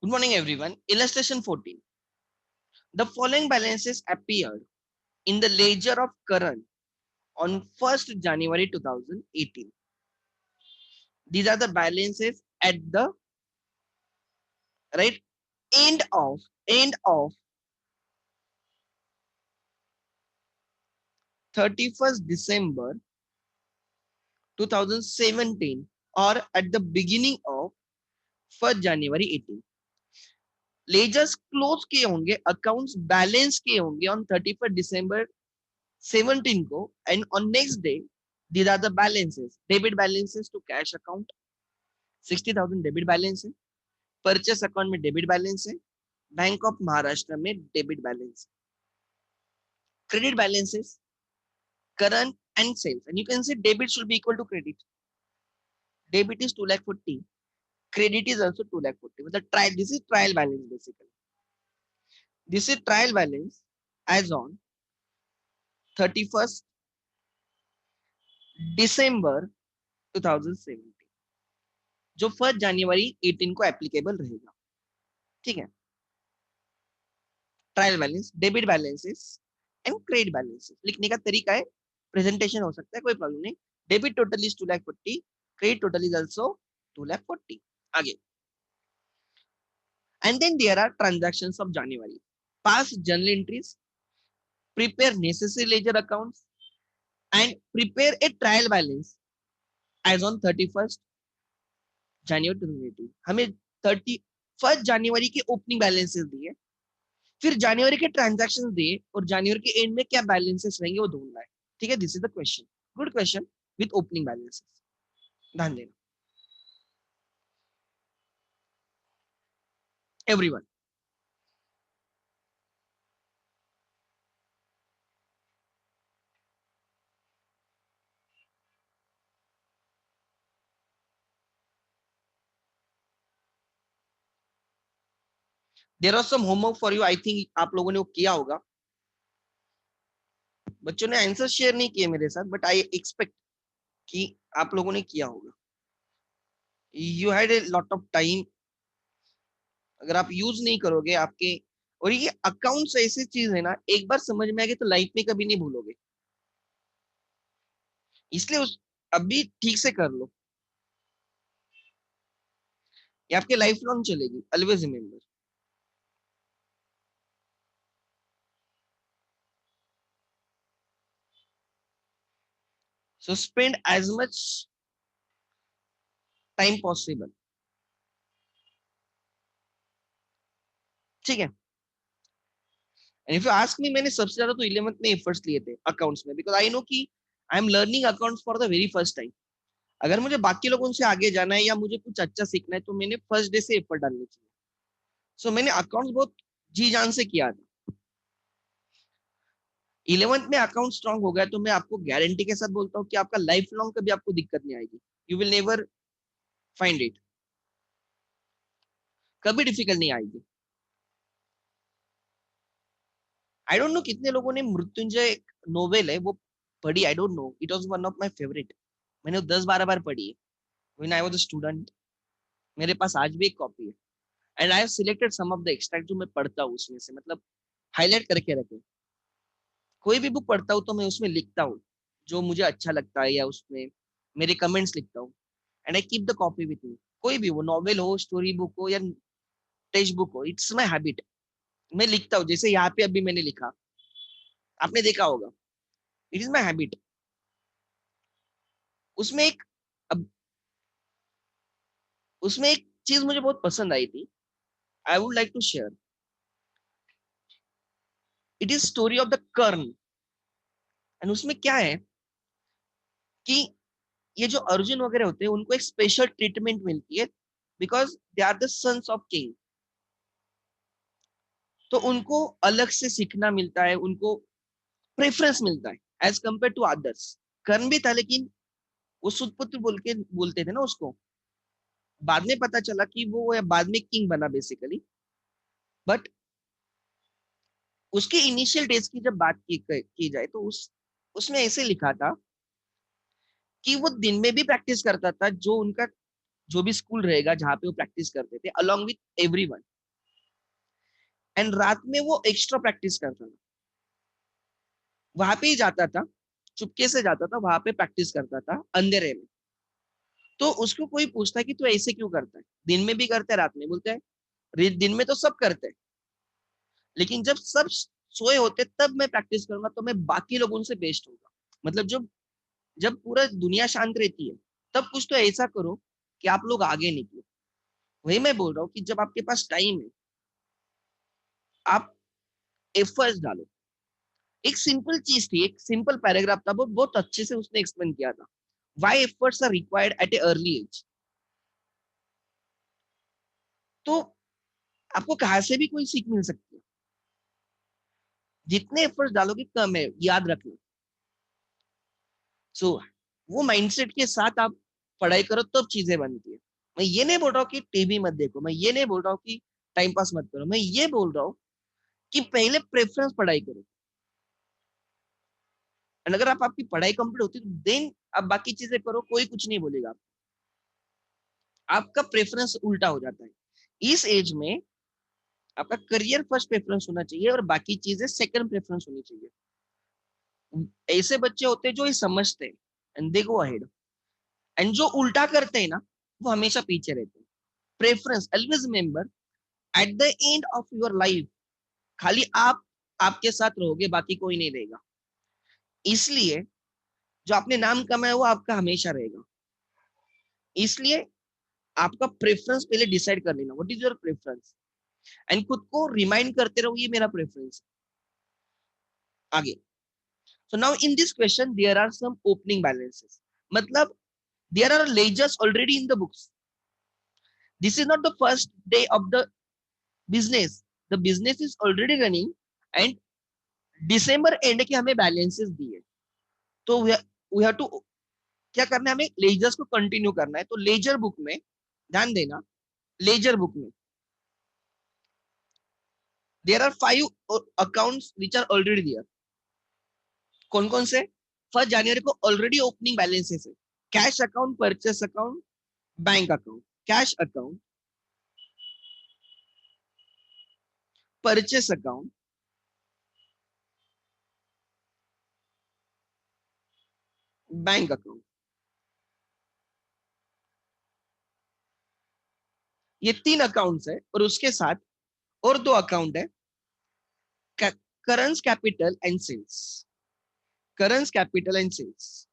Good morning, everyone. Illustration 14. The following balances appeared in the ledger of Karan on 1st January 2018. These are the balances at the right end of 31st December 2017 or at the beginning of 1st January 18. Ledgers close किए होंगे, accounts balance किए होंगे on 31st December 17 को, and on next day these are the balances. Debit balances to cash account 60,000 debit balance है, purchase account में debit balance है, bank of Maharashtra में debit balance, credit balances current and sales, and you can say debit should be equal to credit. Debit is 2,40,000, credit is also 2,40,000. But the trial, this is trial balance basically. This is trial balance as on 31st December 2017, जो 1st January 18 को applicable रहेगा. ठीक है. Trial balance, debit balances and credit balances लिखने का तरीका है, presentation हो सकता है, कोई प्रॉब्लम नहीं. Debit total is 2,40,000, credit total is also 2,40,000. आगे, and then there are transactions of January. Pass journal entries, prepare necessary ledger accounts and prepare a trial balance as on 31st January 2018. हमें 31st January के opening balances दिए, फिर जनवरी के transaction दिए और जनवरी के and में क्या बैलेंसेस रहेंगे वो ढूंढना है. ठीक है, this is the question. Good question with opening balances. ध्यान देना everyone. There are some homework for you. I think आप लोगों ने वो किया होगा. बच्चों ने आंसर शेयर नहीं किए मेरे साथ, बट आई एक्सपेक्ट कि आप लोगों ने किया होगा. You had a lot of time. अगर आप यूज नहीं करोगे आपके, और ये अकाउंट्स ऐसी चीज है ना, एक बार समझ में आ गई तो लाइफ में कभी नहीं भूलोगे. इसलिए उस अभी ठीक से कर लो, ये आपके लाइफ लॉन्ग चलेगी. Always remember. So spend as much time possible. ठीक है. And if you ask me, मैंने सबसे ज्यादा तो 11th में एफर्ट्स लिए थे अकाउंट्स में, बिकॉज आई नो कि I am learning accounts for the very first time. अगर मुझे बाकी लोगों से आगे जाना है या मुझे कुछ अच्छा सीखना है तो मैंने फर्स्ट डे से एफर्ट डालनी चाहिए. सो मैंने अकाउंट्स बहुत जी जान से किया था. 11th में अकाउंट स्ट्रांग हो गया तो मैं आपको गारंटी के साथ बोलता हूँ कि आपका लाइफ लॉन्ग कभी आपको दिक्कत नहीं आएगी. You will never find it. कभी डिफिकल्ट नहीं आएगी. आई डोंट नो कितने लोगों ने मृत्युंजय नोवेल है वो पढ़ी. I don't know, it was one of my favourite. मैंने वो 10-12 बार पढ़ी है when I was a student. मेरे पास आज भी एक कॉपी है. And I have selected some of the extract जो मैं पढ़ता हूँ उसमें से, मतलब हाईलाइट करके रखे. कोई भी बुक पढ़ता हूँ तो मैं उसमें लिखता हूँ जो मुझे अच्छा लगता है, या उसमें मेरे कमेंट्स लिखता हूँ. And I keep the copy with me. कोई भी वो नॉवेल हो, स्टोरी बुक हो या टेक्स्ट बुक हो, इट्स माई हैबिट. मैं लिखता हूँ, जैसे यहाँ पे अभी मैंने लिखा, आपने देखा होगा. It is my habit. उसमें एक अब उसमें एक चीज मुझे बहुत पसंद आई थी. I would like to share. It is story of the Karna. एंड उसमें क्या है कि ये जो अर्जुन वगैरह होते हैं उनको एक स्पेशल ट्रीटमेंट मिलती है, because they are the sons of king. तो उनको अलग से सीखना मिलता है, उनको प्रेफरेंस मिलता है एज कंपेयर टू अदर्स. कर्ण भी था लेकिन वो सुतपुत्र बोल के बोलते थे ना उसको. बाद में पता चला कि वो बाद में किंग बना बेसिकली. बट उसके इनिशियल डेज की जब बात की जाए तो उसमें ऐसे लिखा था कि वो दिन में भी प्रैक्टिस करता था. जो उनका जो भी स्कूल रहेगा जहाँ पे वो प्रैक्टिस करते थे अलॉन्ग विथ एवरीवन, एंड रात में वो एक्स्ट्रा प्रैक्टिस करता था, वहां पे ही जाता था, चुपके से जाता था, वहां पे प्रैक्टिस करता था अंधेरे में। तो उसको कोई पूछता है कि तू ऐसे क्यों करता है, दिन में भी करता है रात में, बोलता है दिन में तो सब करते हैं, लेकिन जब सब सोए होते तब मैं प्रैक्टिस करूंगा तो मैं बाकी लोगों से बेस्ट होगा। मतलब जब जब पूरा दुनिया शांत रहती है तब कुछ तो ऐसा करो कि आप लोग आगे निकलो। वही मैं बोल रहा हूँ कि जब आपके पास टाइम है, आप एफर्ट्स डालो। एक सिंपल चीज थी, एक सिंपल पैराग्राफ था, बहुत बहुत अच्छे से उसने एक्सप्लेन किया था, why efforts are required at a early age. तो आपको कहाँ से भी कोई सीख मिल सकती है, जितने एफर्ट्स डालोगे कम है, याद रखना। सो वो माइंडसेट के साथ आप पढ़ाई करो तब चीजें बनती है। मैं ये नहीं बोल रहा हूँ कि टीवी मत देखो, मैं ये नहीं बोल रहा हूँ कि टाइम पास मत करो, मैं ये बोल रहा हूँ कि पहले प्रेफरेंस पढ़ाई करो, एंड अगर आपकी पढ़ाई कंप्लीट होती है तो देन आप बाकी चीजें करो, कोई कुछ नहीं बोलेगा। आपका प्रेफरेंस उल्टा हो जाता है इस एज में। आपका करियर फर्स्ट प्रेफरेंस होना चाहिए और बाकी चीजें सेकंड प्रेफरेंस होनी चाहिए। ऐसे बच्चे होते हैं जो ये समझते हैं and they go ahead, and जो उल्टा करते हैं ना वो हमेशा पीछे रहते हैं। Preference always remember, eight the end of your life खाली आप आपके साथ रहोगे, बाकी कोई नहीं रहेगा। इसलिए जो आपने नाम कमाया वो आपका हमेशा रहेगा। इसलिए आपका प्रेफरेंस पहले डिसाइड कर लेना, what is your preference, and खुद को रिमाइंड करते रहो ये मेरा प्रेफरेंस। आगे, so now in this question there are some opening balances, मतलब there are ledgers already in the books. This is not the first day of the business, the business is already running, and December and के हमें balances दिए, तो we have to क्या करना है, हमें ledgers को कंटिन्यू करना है। तो लेजर बुक में ध्यान देना, लेजर बुक में there are 5 accounts which are already there. कौन कौन से? 1 जनवरी को ऑलरेडी ओपनिंग बैलेंसेस है, cash account, purchase account, bank account. Cash account, purchase account, bank account, ये 3 अकाउंट्स है, और उसके साथ और 2 अकाउंट है, करंस कैपिटल एंड सेल्स। करंस कैपिटल एंड सेल्स,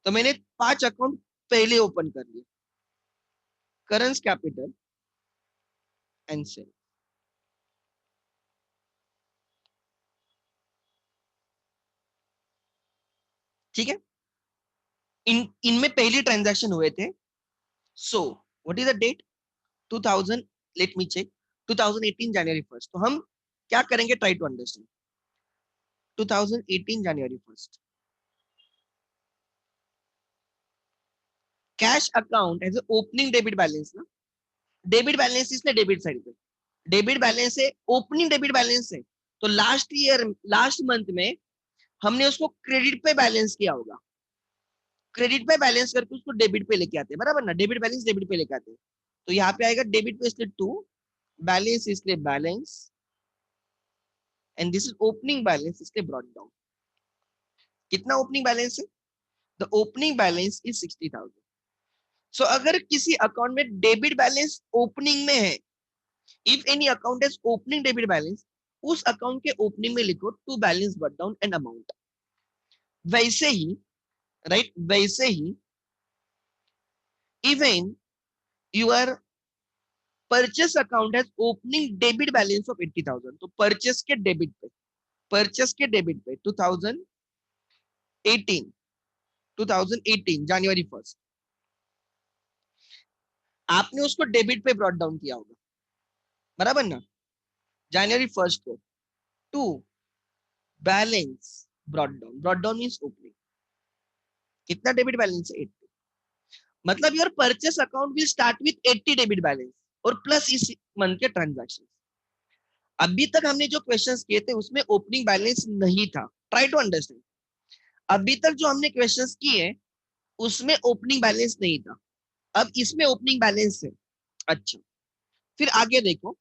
तो मैंने 5 अकाउंट पहले ओपन कर लिए, करंस कैपिटल एंड सेल्स। ठीक है, इनमें पहली ट्रांजैक्शन हुए थे। So what is the date? 2000, let me check, 2018 January 1st। तो हम क्या करेंगे, try to understand. 2018 January 1st, cash account as opening debit balance ना, डेबिट बैलेंस इसलिए डेबिट साइड पे, डेबिट बैलेंस है, ओपनिंग डेबिट बैलेंस है। तो लास्ट ईयर, लास्ट मंथ में हमने उसको क्रेडिट पे बैलेंस किया होगा, क्रेडिट पे बैलेंस करके उसको डेबिट पे लेके आते हैं, बराबर ना, डेबिट बैलेंस डेबिट पे लेके आते हैं। तो यहाँ पे आएगा डेबिट पे इसलिए 2, बैलेंस इसलिए balance, and this is opening balance इसलिए ब्रॉट डाउन। कितना ओपनिंग बैलेंस है? The opening balance is 60,000। So अगर किसी अकाउंट में डेबिट बैलेंस ओपनिंग में है, if any account has opening debit balance, उस अकाउंट के ओपनिंग में लिखो to balance but down and amount. वैसे ही, राइट, वैसे ही even your purchase account has opening debit balance of 80,000, तो परचेस के डेबिट पे, परचेस के डेबिट पे 2018, 2018 जनवरी 1st आपने उसको डेबिट पे ब्रॉट डाउन किया होगा, बराबर ना, जनवरी 1st को to balance brought down. Brought down means opening. कितना डेबिट बैलेंस है? 80। मतलब your purchase account will start with 80 debit balance और प्लस इस मंथ के ट्रांजैक्शन। अभी तक हमने जो क्वेश्चंस किए थे उसमें ओपनिंग बैलेंस नहीं था, ट्राई टू अंडरस्टैंड। अभी तक जो हमने क्वेश्चंस किए उसमें ओपनिंग बैलेंस नहीं था। अब इसमें ओपनिंग बैलेंस है। अच्छा, फिर आगे देखो,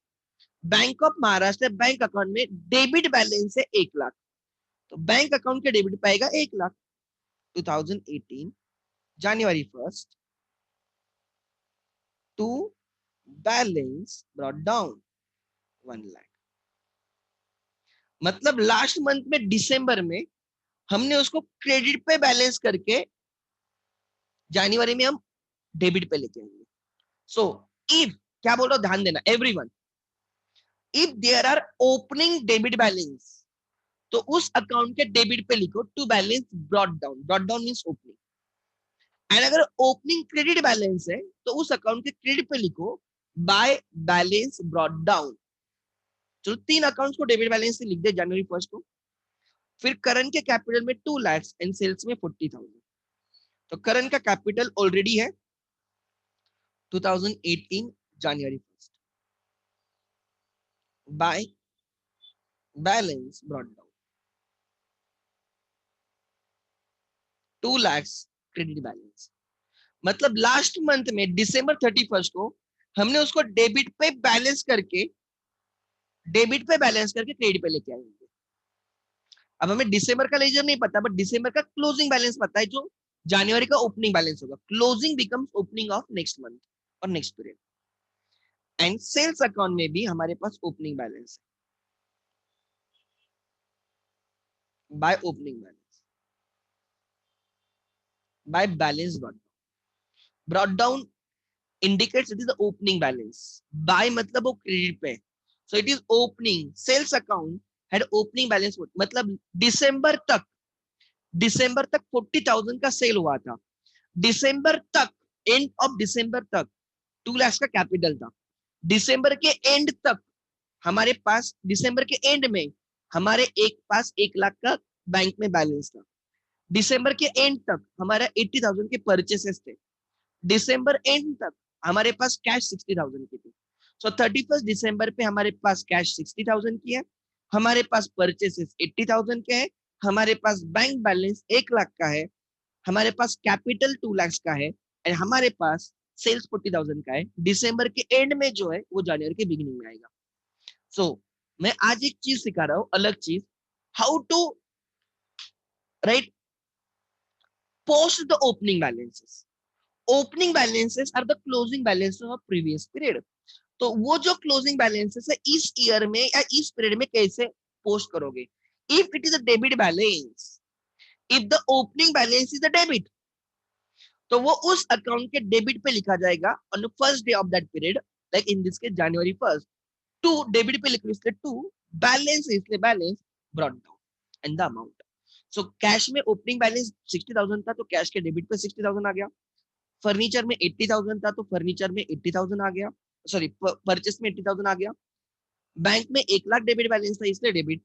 bank of Maharashtra bank account में डेबिट बैलेंस है 1 लाख, तो बैंक अकाउंट के डेबिट पाएगा 1 lakh. 2018 January 1 to balance brought down 1 lakh. मतलब लास्ट मंथ में दिसंबर में हमने उसको क्रेडिट पे बैलेंस करके जनवरी में हम डेबिट पे लेके आएंगे। सो इफ, क्या बोल रहा हूं ध्यान देना everyone, if there are opening debit balance, तो उस अकाउंट के डेबिट पे लिखो to balance brought down, brought down means opening. And अगर ओपनिंग क्रेडिट बैलेंस है तो उस अकाउंट के क्रेडिट पे लिखो बाय बैलेंस ब्रॉट डाउन। चलो 3 अकाउंट्स को डेबिट बैलेंस से लिख दे जनवरी 1 को। फिर करंट के कैपिटल में 2 लाख एंड सेल्स में 40,000। तो करंट का कैपिटल ऑलरेडी है 2018 January 1 bye balance brought down 2 lakh credit balance. मतलब लास्ट मंथ में दिसंबर 31 को हमने उसको डेबिट पे बैलेंस करके क्रेडिट पे लेके आएंगे। अब हमें दिसंबर का लेजर नहीं पता, बट दिसंबर का क्लोजिंग बैलेंस पता है, जो जनवरी का ओपनिंग बैलेंस होगा। Closing becomes opening of next month और next period. And sales account में भी हमारे पास ओपनिंग बैलेंस है by opening balance, by balance brought down indicates it is the opening balance. Buy मतलब वो क्रेडिट पे, so it is opening. Sales account had opening balance, मतलब दिसंबर तक 40,000 का सेल हुआ था। दिसंबर तक, एंड ऑफ दिसंबर तक 2 लाख का कैपिटल था। दिसंबर के एंड तक हमारे पास, दिसंबर के एंड में हमारे एक पास 1 लाख का बैंक में बैलेंस था। दिसंबर के एंड तक हमारा 80,000 के परचेसेस थे। दिसंबर एंड तक हमारे पास कैश 60,000 की थी। सो 31 दिसंबर पे हमारे पास कैश 60,000 की है, हमारे पास परचेसेस 80,000 के हैं, हमारे पास बैंक बैलेंस 1 लाख का है, हमारे पास कैपिटल 2 लाख का है, एंड हमारे पास सेल्स 40,000 का है। दिसंबर के एंड में जो है वो जनवरी के बिगिनिंग में आएगा। सो मैं आज एक चीज सिखा रहा हूं, अलग चीज, how to write post the opening balances. Opening balances are the closing balance of previous period. तो वो जो क्लोजिंग बैलेंसेस है इस ईयर में या इस पीरियड में कैसे पोस्ट करोगे। If it is a debit balance, if the opening balance is a debit, तो वो उस अकाउंट के डेबिट पे लिखा जाएगा on the first day of that period, like in this case January 1। To debit पे लिखो इसलिए टू, बैलेंस इसलिए balance brought down and the amount. So cash में ओपनिंग बैलेंस 60,000 था, तो कैश के डेबिट पे 60,000 आ गया। फर्नीचर में 80,000 था, तो फर्नीचर में 80,000 आ गया। सॉरी, परचेस में 80,000 आ गया। बैंक में 1 लाख डेबिट बैलेंस था, इसलिए डेबिट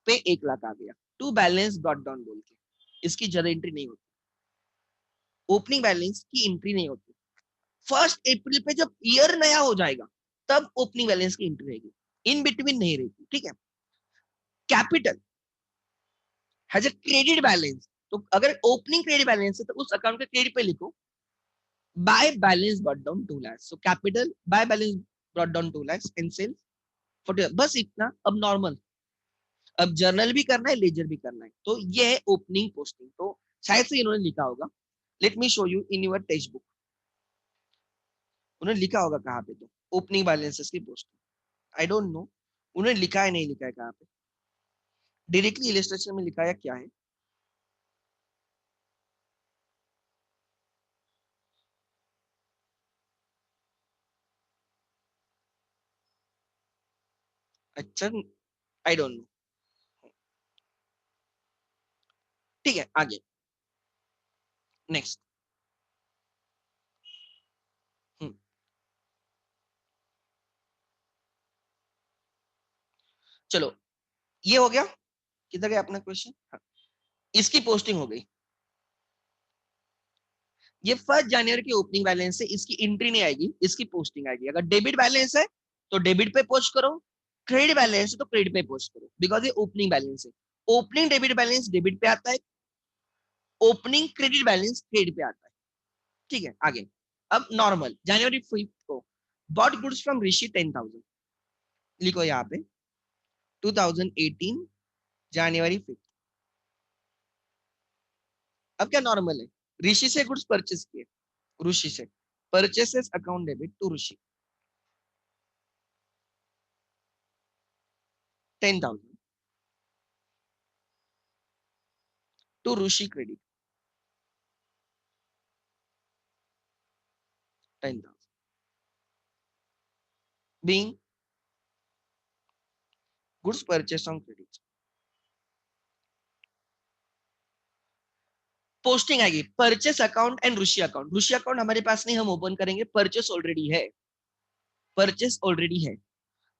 पे 1 लाख आ गया। टू बैलेंस ब्रॉट डाउन बोल के इसकी ज्यादा एंट्री नहीं होती, ओपनिंग बैलेंस की एंट्री नहीं होती। 1 अप्रैल पे जब ईयर नया हो जाएगा तब ओपनिंग बैलेंस की एंट्री रहेगी, इन बिटवीन नहीं रहेगी। ठीक है। Capital has a credit balance, तो अगर ओपनिंग क्रेडिट बैलेंस है तो उस अकाउंट के क्रेडिट पे लिखो by balance brought down 2 lakh. So capital by balance brought down 2 lakh and sales 40। बस इतना। अब नॉर्मल, अब जर्नल भी करना है, लेजर भी करना है, तो ये है ओपनिंग पोस्टिंग। तो शायद से इन्होंने लिखा होगा, let me show you in your text book. उन्होंने लिखा होगा कहाँ पे, तो ओपनिंग बैलेंसेस की पोस्टिंग, आई डोंट नो उन्होंने लिखा है नहीं लिखा है कहाँ पे, डायरेक्टली इलस्ट्रेशन में लिखा है क्या है। अच्छा, आई डोंट नो। ठीक है, आगे नेक्स्ट। चलो, ये हो गया। किधर गया अपना क्वेश्चन। हाँ, इसकी पोस्टिंग हो गई। ये 1 जनवरी की ओपनिंग बैलेंस है, इसकी एंट्री नहीं आएगी, इसकी पोस्टिंग आएगी। अगर डेबिट बैलेंस है तो डेबिट पे पोस्ट करो, क्रेडिट बैलेंस है तो क्रेडिट पे पोस्ट करो, बिकॉज ये ओपनिंग बैलेंस है। ओपनिंग डेबिट बैलेंस डेबिट पे आता है, ओपनिंग क्रेडिट बैलेंस क्रेडिट पे आता है। ठीक है, आगे अब नॉर्मल जनवरी 5 को बॉट गुड्स फ्रॉम ऋषि 10,000, लिखो यहाँ पे 2018 जनवरी 5। अब क्या नॉर्मल है, ऋषि से गुड्स परचेस किए, ऋषि से purchases account debit to Rishi 10,000 to Rishi credit 10,000 being goods purchase on credit. Posting आएगी purchase account and Rishi account. Rishi account हमारे पास नहीं, हम ओपन करेंगे, परचेस ऑलरेडी है, परचेस ऑलरेडी है।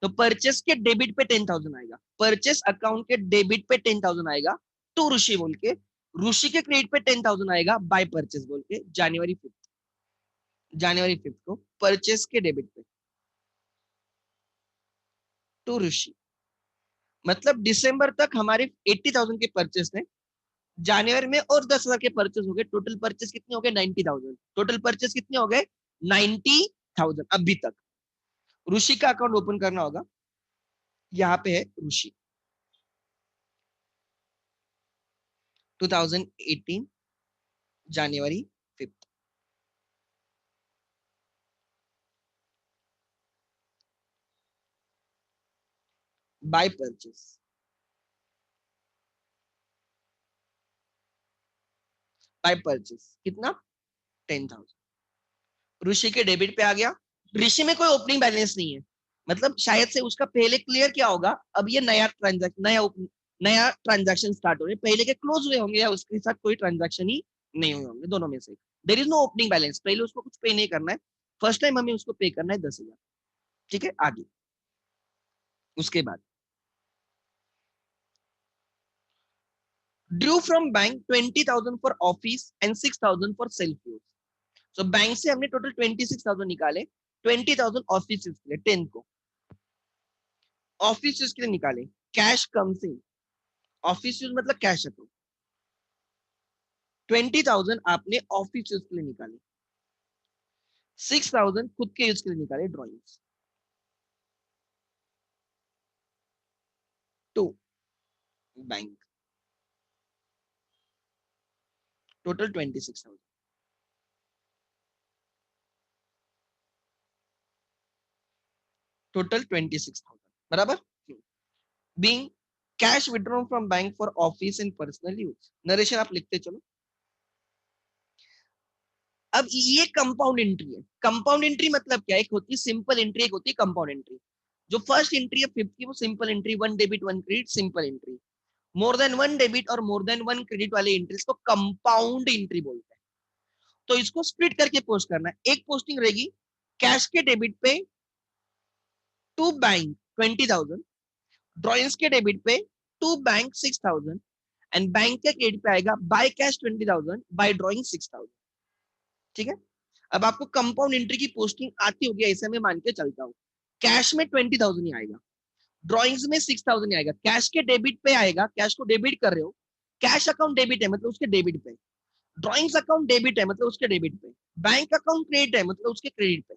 तो परचेस के डेबिट पे 10,000 आएगा, परचेस अकाउंट के डेबिट पे 10,000 आएगा टू ऋषि बोल के, ऋषि के क्रेडिट पे 10,000 आएगा बाय परचेस बोल के जनवरी 5 को परचेस के डेबिट पे टू ऋषि। मतलब दिसंबर तक हमारे 80,000 के परचेस थे, जनवरी में और 10,000 के परचेस हो गए, टोटल परचेस कितने हो गए 90,000। टोटल परचेस कितने हो गए 90,000 अभी तक। ऋषि का अकाउंट ओपन करना होगा, यहाँ पे है ऋषि 2018 जनवरी 5 बाय परचेस, बाय परचेस कितना 10,000 ऋषि के डेबिट पे आ गया। ऋषि में कोई ओपनिंग बैलेंस नहीं है, मतलब शायद से उसका पहले क्लियर क्या होगा, अब ये नया ट्रांजैक्शन स्टार्ट हो रहे, पहले के क्लोज हुए होंगे या उसके साथ कोई ट्रांजैक्शन ही नहीं हुए होंगे, दोनों में से। There is no opening balance, पहले उसको कुछ पे नहीं करना है, फर्स्ट टाइम हमें उसको पे करना है 10,000। ठीक है, आगे उसके बाद due from bank 20,000 for office and 6,000 for self use. So bank से हमने टोटल 26,000 निकाले, 20,000 ऑफिस यूज के लिए 10 को ऑफिस यूज के लिए निकाले, cash comes in, office use मतलब कैश अकाउंट, 20,000 आपने ऑफिस यूज के लिए निकाले, 6,000 खुद के यूज के लिए निकाले drawings to bank, total 26,000, total 26,000 बराबर। Being cash withdrawn from bank for office and personal use. Narration आप लिखते चलो। अब ये कंपाउंड एंट्री है, कंपाउंड एंट्री मतलब क्या, एक होती है सिंपल एंट्री, एक होती है कंपाउंड एंट्री। जो फर्स्ट एंट्री है 5th की वो simple entry, 1 debit 1 credit simple entry. More than 1 debit और मोर देन 1 क्रेडिट वाले एंट्रीज को कंपाउंड एंट्री बोलते हैं। तो इसको स्प्लिट करके पोस्ट करना है, एक पोस्टिंग रहेगी कैश के डेबिट पे टू बैंक 20,000, ड्रॉइंग्स के डेबिट पे टू बैंक 6,000 एंड बैंक के क्रेडिट पे आएगा बाय कैश 20,000 बाय ड्रॉइंग 6,000। ठीक है, अब आपको कंपाउंड एंट्री की पोस्टिंग आती होगी, ऐसे में मान के चलता हूँ। कैश में 20,000 ही आएगा, ड्रॉइंग्स में 6,000 ही आएगा, कैश के डेबिट पे आएगा, कैश को डेबिट कर रहे हो, कैश अकाउंट डेबिट है मतलब उसके डेबिट पे, ड्रॉइंग्स अकाउंट डेबिट है मतलब उसके डेबिट पे, बैंक अकाउंट क्रेडिट है मतलब उसके क्रेडिट पे,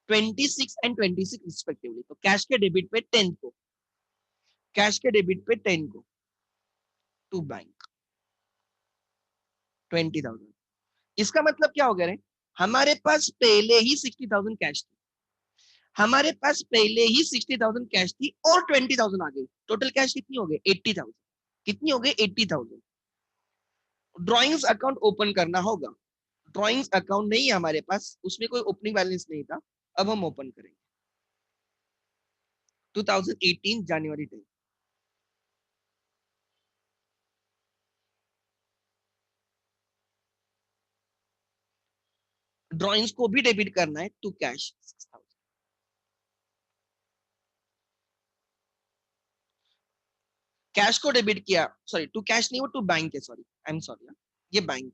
26 एंड 26 रिस्पेक्टिवली। तो कैश के डेबिट पे 10 को, कैश के डेबिट पे 10 को टू बैंक 20,000। इसका मतलब क्या हो गया रे, हमारे पास पहले ही 60,000 कैश थी, हमारे पास पहले ही 60,000 कैश थी और 20,000 आ गई, टोटल कैश कितनी हो गई 80,000। कितनी हो गई 80,000। ड्रॉइंग्स अकाउंट ओपन करना होगा, ड्रॉइंग्स अकाउंट नहीं है हमारे पास, उसमें कोई ओपनिंग बैलेंस नहीं था, अब हम ओपन करेंगे 2018 जनवरी 10। ड्रॉइंग्स को भी डेबिट करना है टू कैश 6,000, कैश को डेबिट किया, सॉरी टू कैश नहीं, वो टू बैंक है, सॉरी आई एम सॉरी, ये बैंक,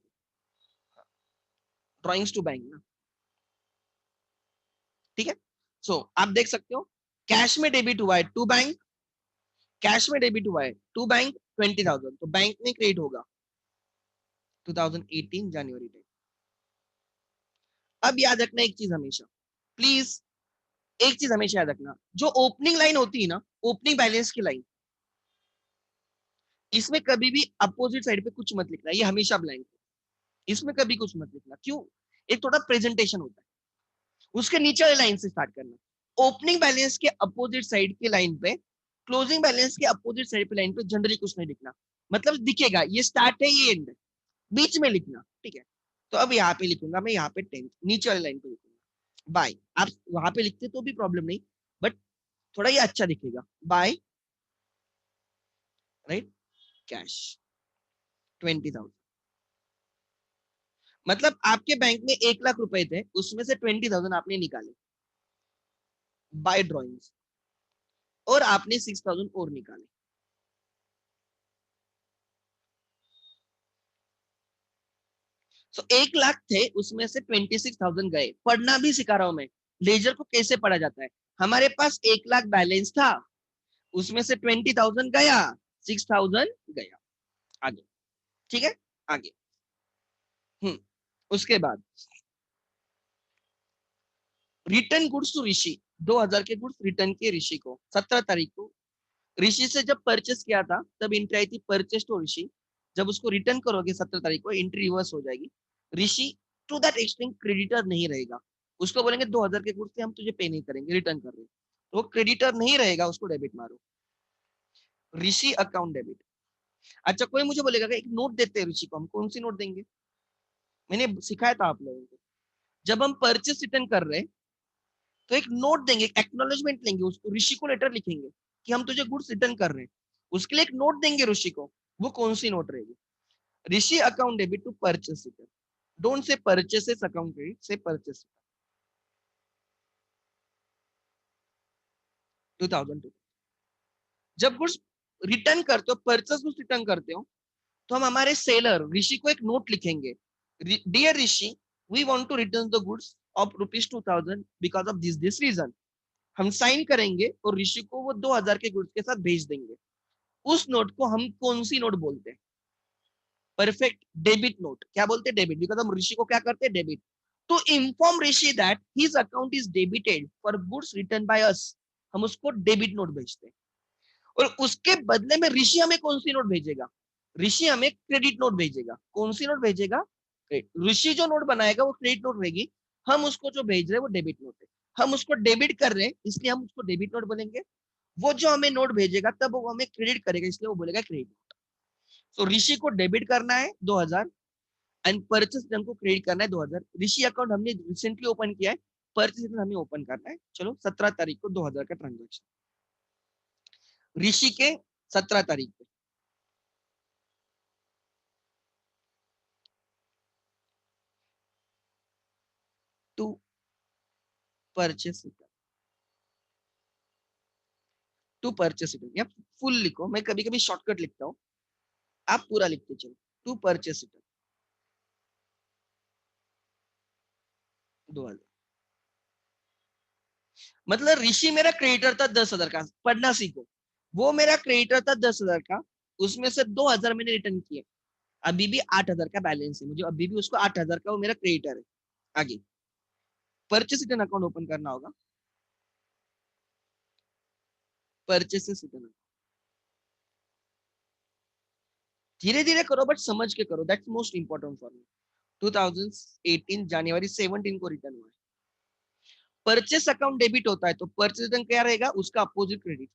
ड्रॉइंग्स टू बैंक ना। ठीक है, सो आप देख सकते हो कैश में डेबिट हुआ है टू बैंक, कैश में डेबिट हुआ है टू बैंक 20,000, तो बैंक में क्रेडिट होगा 2018 जनवरी 10। अब याद रखना एक चीज हमेशा, प्लीज एक चीज हमेशा याद रखना, जो ओपनिंग लाइन होती है ना, ओपनिंग बैलेंस की लाइन, इसमें कभी भी अपोजिट साइड पे कुछ मत लिखना, ये हमेशा ब्लैंक है, इसमें कभी कुछ मत लिखना। क्यों? एक थोड़ा प्रेजेंटेशन होता है, उसके नीचे वाली लाइन से स्टार्ट करना। ओपनिंग बैलेंस के अपोजिट साइड की लाइन पे, क्लोजिंग बैलेंस के अपोजिट साइड पे लाइन पे जनरली कुछ नहीं लिखना, मतलब दिखेगा ये स्टार्ट है ये एंड है, बीच में लिखना, ठीक है। तो अब यहाँ पे लिखूंगा मैं, यहाँ पे 10th नीचे वाली लाइन पे लिखूंगा बाय। आप वहां पे लिखते तो भी प्रॉब्लम नहीं, बट थोड़ा ये अच्छा दिखेगा, बाय राइट कैश 20,000। मतलब आपके बैंक में 1 लाख रुपए थे, उसमें से 20,000 आपने निकाले बाय ड्रॉइंग्स, और आपने 6,000 और निकाले। सो 1 लाख थे, उसमें से 26,000 गए। पढ़ना भी सिखा रहा हूं मैं, लेजर को कैसे पढ़ा जाता है। हमारे पास 1 लाख बैलेंस था, उसमें से 20,000 गया, 6,000 गया। आगे, ठीक है, आगे। उसके बाद रिटर्न गुड्स टू ऋषि, 2,000 के गुड्स रिटर्न किए ऋषि को 17 तारीख को। ऋषि से जब परचेस किया था तब एंट्री आई थी परचेस टू ऋषि, जब उसको रिटर्न करोगे 17 तारीख को एंट्री रिवर्स हो जाएगी। ऋषि टू दैट एक्सटेंट क्रेडिटर नहीं रहेगा, उसको बोलेंगे 2,000 के गुड्स थे हम तुझे पे नहीं करेंगे, रिटर्न कर रहे, तो वो क्रेडिटर नहीं रहेगा, उसको डेबिट मारो, ऋषि अकाउंट डेबिट। अच्छा, कोई मुझे बोलेगा कि एक नोट देते हैं ऋषि को, हम कौन सी नोट देंगे? मैंने सिखाया था आप लोगों को, जब हम परचेस रिटर्न कर रहे हैं तो एक नोट देंगे, एक एक्नॉलेजमेंट लेंगे, उसको ऋषि को लेटर लिखेंगे कि हम तुझे गुड्स रिटर्न कर रहे हैं, उसके लिए एक नोट देंगे ऋषि को। वो कौन सी नोट रहेगी? Rishi account debit to purchase return. Don't say purchases account credit, say purchase 2002। जब गुड्स रिटर्न करते हो, परचेस गुड्स रिटर्न करते हो, तो हम हमारे सेलर ऋषि को एक नोट लिखेंगे, dear Rishi we want to return the goods of ₹2,000 because of this reason. हम साइन करेंगे और ऋषि को वो 2,000 के गुड्स के साथ भेज देंगे। उस नोट को हम कौन सी नोट बोलते हैं? Perfect debit note. क्या बोलते हैं? डेबिट, बिकॉज हम ऋषि को क्या करते हैं? Debit. To inform Rishi that his account is debited for goods return by us, हम उसको डेबिट नोट भेजते हैं। और उसके बदले में ऋषि हमें कौन सी नोट भेजेगा? ऋषि हमें क्रेडिट नोट भेजेगा। कौन सी नोट भेजेगा? ऋषि जो नोट बनाएगा वो क्रेडिट नोट रहेगी, हम उसको जो भेज रहे हैं वो डेबिट नोट है। हम उसको डेबिट कर रहे हैं इसलिए हम उसको डेबिट नोट बोलेंगे, वो जो हमें नोट भेजेगा तब वो हमें क्रेडिट करेगा इसलिए वो बोलेगा क्रेडिट नोट। सो ऋषि को डेबिट करना है 2,000 एंड परचेस रिटर्न को क्रेडिट करना है 2,000। ऋषि अकाउंट हमने रिसेंटली ओपन किया है, परचेस रिटर्न हमें ओपन करना है। चलो 17 तारीख को 2,000 का ट्रांजेक्शन ऋषि के 17 तारीख पे। To purchase return, to purchase return या फुल लिखो, मैं कभी कभी शॉर्टकट लिखता हूँ, आप पूरा लिखते चलो। To purchase return 2,000। मतलब ऋषि मेरा क्रेडिटर था 10,000 का, पढ़ना सीखो। वो मेरा क्रेडिटर था 10,000 का, उसमें से 2,000 मैंने रिटर्न किए, अभी भी 8,000 का बैलेंस है, मुझे अभी भी उसको 8,000 का वो मेरा क्रेडिटर है। आगे परचेस रिटर्न अकाउंट ओपन करना होगा, परचेसेस रिटर्न। धीरे धीरे करो बट समझ के करो, that's most important for me. 2018 जनवरी 17 को रिटर्न हुआ है। परचेस अकाउंट डेबिट होता है तो परचेस रिटर्न क्या रहेगा? उसका opposite credit.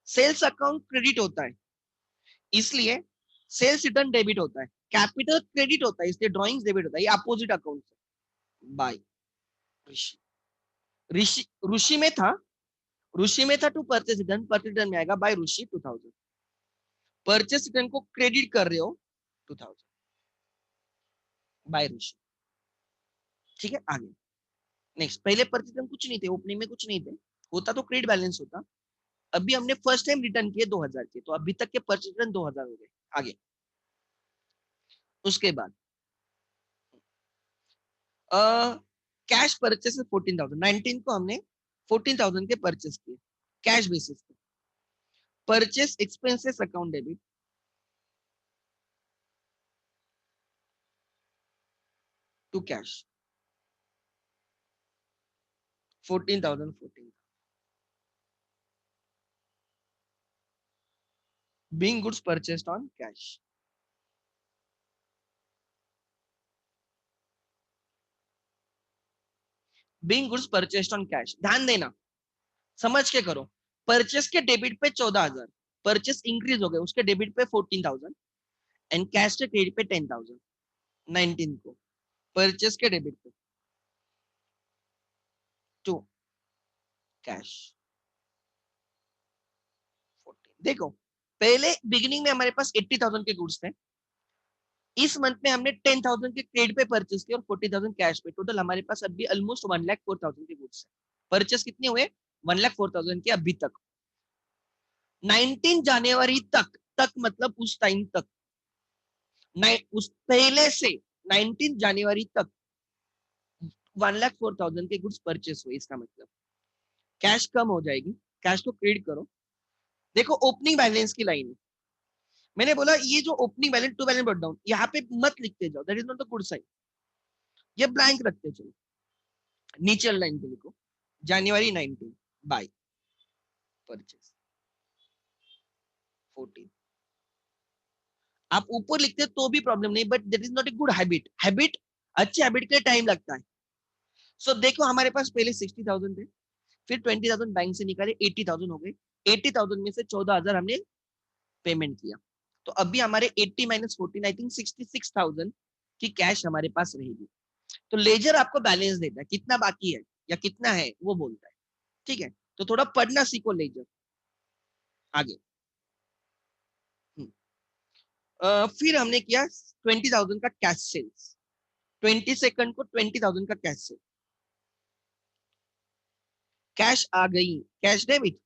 Sales account credit होता है इसलिए सेल्स रिटर्न डेबिट होता है। कैपिटल क्रेडिट होता है इसलिए ड्रॉइंग्स डेबिट होता है, ये अपोजिट अकाउंट है। बाय ऋषि, ऋषि ऋषि में था, ऋषि में था to purchase return, purchase return में आएगा बाय ऋषि 2,000। परचेस रिटर्न को क्रेडिट कर रहे हो 2,000 बाय ऋषि, ठीक है। आगे नेक्स्ट, पहले परचेस रिटर्न कुछ नहीं थे, ओपनिंग में कुछ नहीं थे, होता तो क्रेडिट बैलेंस होता। अभी हमने फर्स्ट टाइम रिटर्न किए 2,000 के, तो अभी तक के परचेस रिटर्न 2,000 हो गए। आगे उसके बाद कैश परचेस 14,000, 19 को हमने 14,000 के परचेस किए कैश बेसिस पे। Purchase expenses account debit to cash, 14,000 being goods purchased on cash. being goods purchased on cash, ध्यान देना, समझ के करो। परचेस के डेबिट पे 14,000, परचेस इंक्रीज हो गए, उसके डेबिट पे 14,000 एंड कैश के क्रेडिट पे 10,000। 19 को परचेस के डेबिट पे टू कैश 14। देखो पहले बिगिनिंग में हमारे पास 80,000 के गुड्स थे, इस मंथ में हमने 10,000 के क्रेडिट पे परचेस किया और 40,000 कैश पे। टोटल हमारे पास अभी ऑलमोस्ट 1,04,000 के गुड्स है। परचेस कितने हुए? 1,04,000 के अभी तक। 19 जनवरी तक, तक मतलब उस टाइम तक, उस पहले से 19 जनवरी तक 1,04,000 के गुड्स परचेस हुए। इसका मतलब कैश कम हो जाएगी, कैश को क्रेडिट करो। देखो ओपनिंग बैलेंस की लाइन, मैंने बोला ये जो opening balance to balance break down, यहाँ पे मत लिखते जाओ, that is not the good sign, ये ब्लैंक रखते चलो। नीचे लाइन पे लिखो जनवरी 19 बाय परचेस 14। आप ऊपर लिखते तो भी प्रॉब्लम नहीं, but that is not a good habit. Habit, अच्छी हैबिट के लिए टाइम लगता है। सो देखो हमारे पास पहले 60,000 थे, फिर 20,000 बैंक से निकाले, 80,000 हो गए। 80,000 में से 14,000 हमने पेमेंट किया, तो अभी हमारे 80 माइनस 14 आई थिंक 66,000 की कैश हमारे पास रहेगी। तो लेजर आपको बैलेंस देता है, कितना बाकी है या कितना है वो बोलता है। ठीक है, तो थोड़ा पढ़ना सीखो लेजर। आगे फिर हमने किया 20,000 का कैश सेल्स। 22 को 20,000 का कैश सेल, कैश आ गई, cash debit,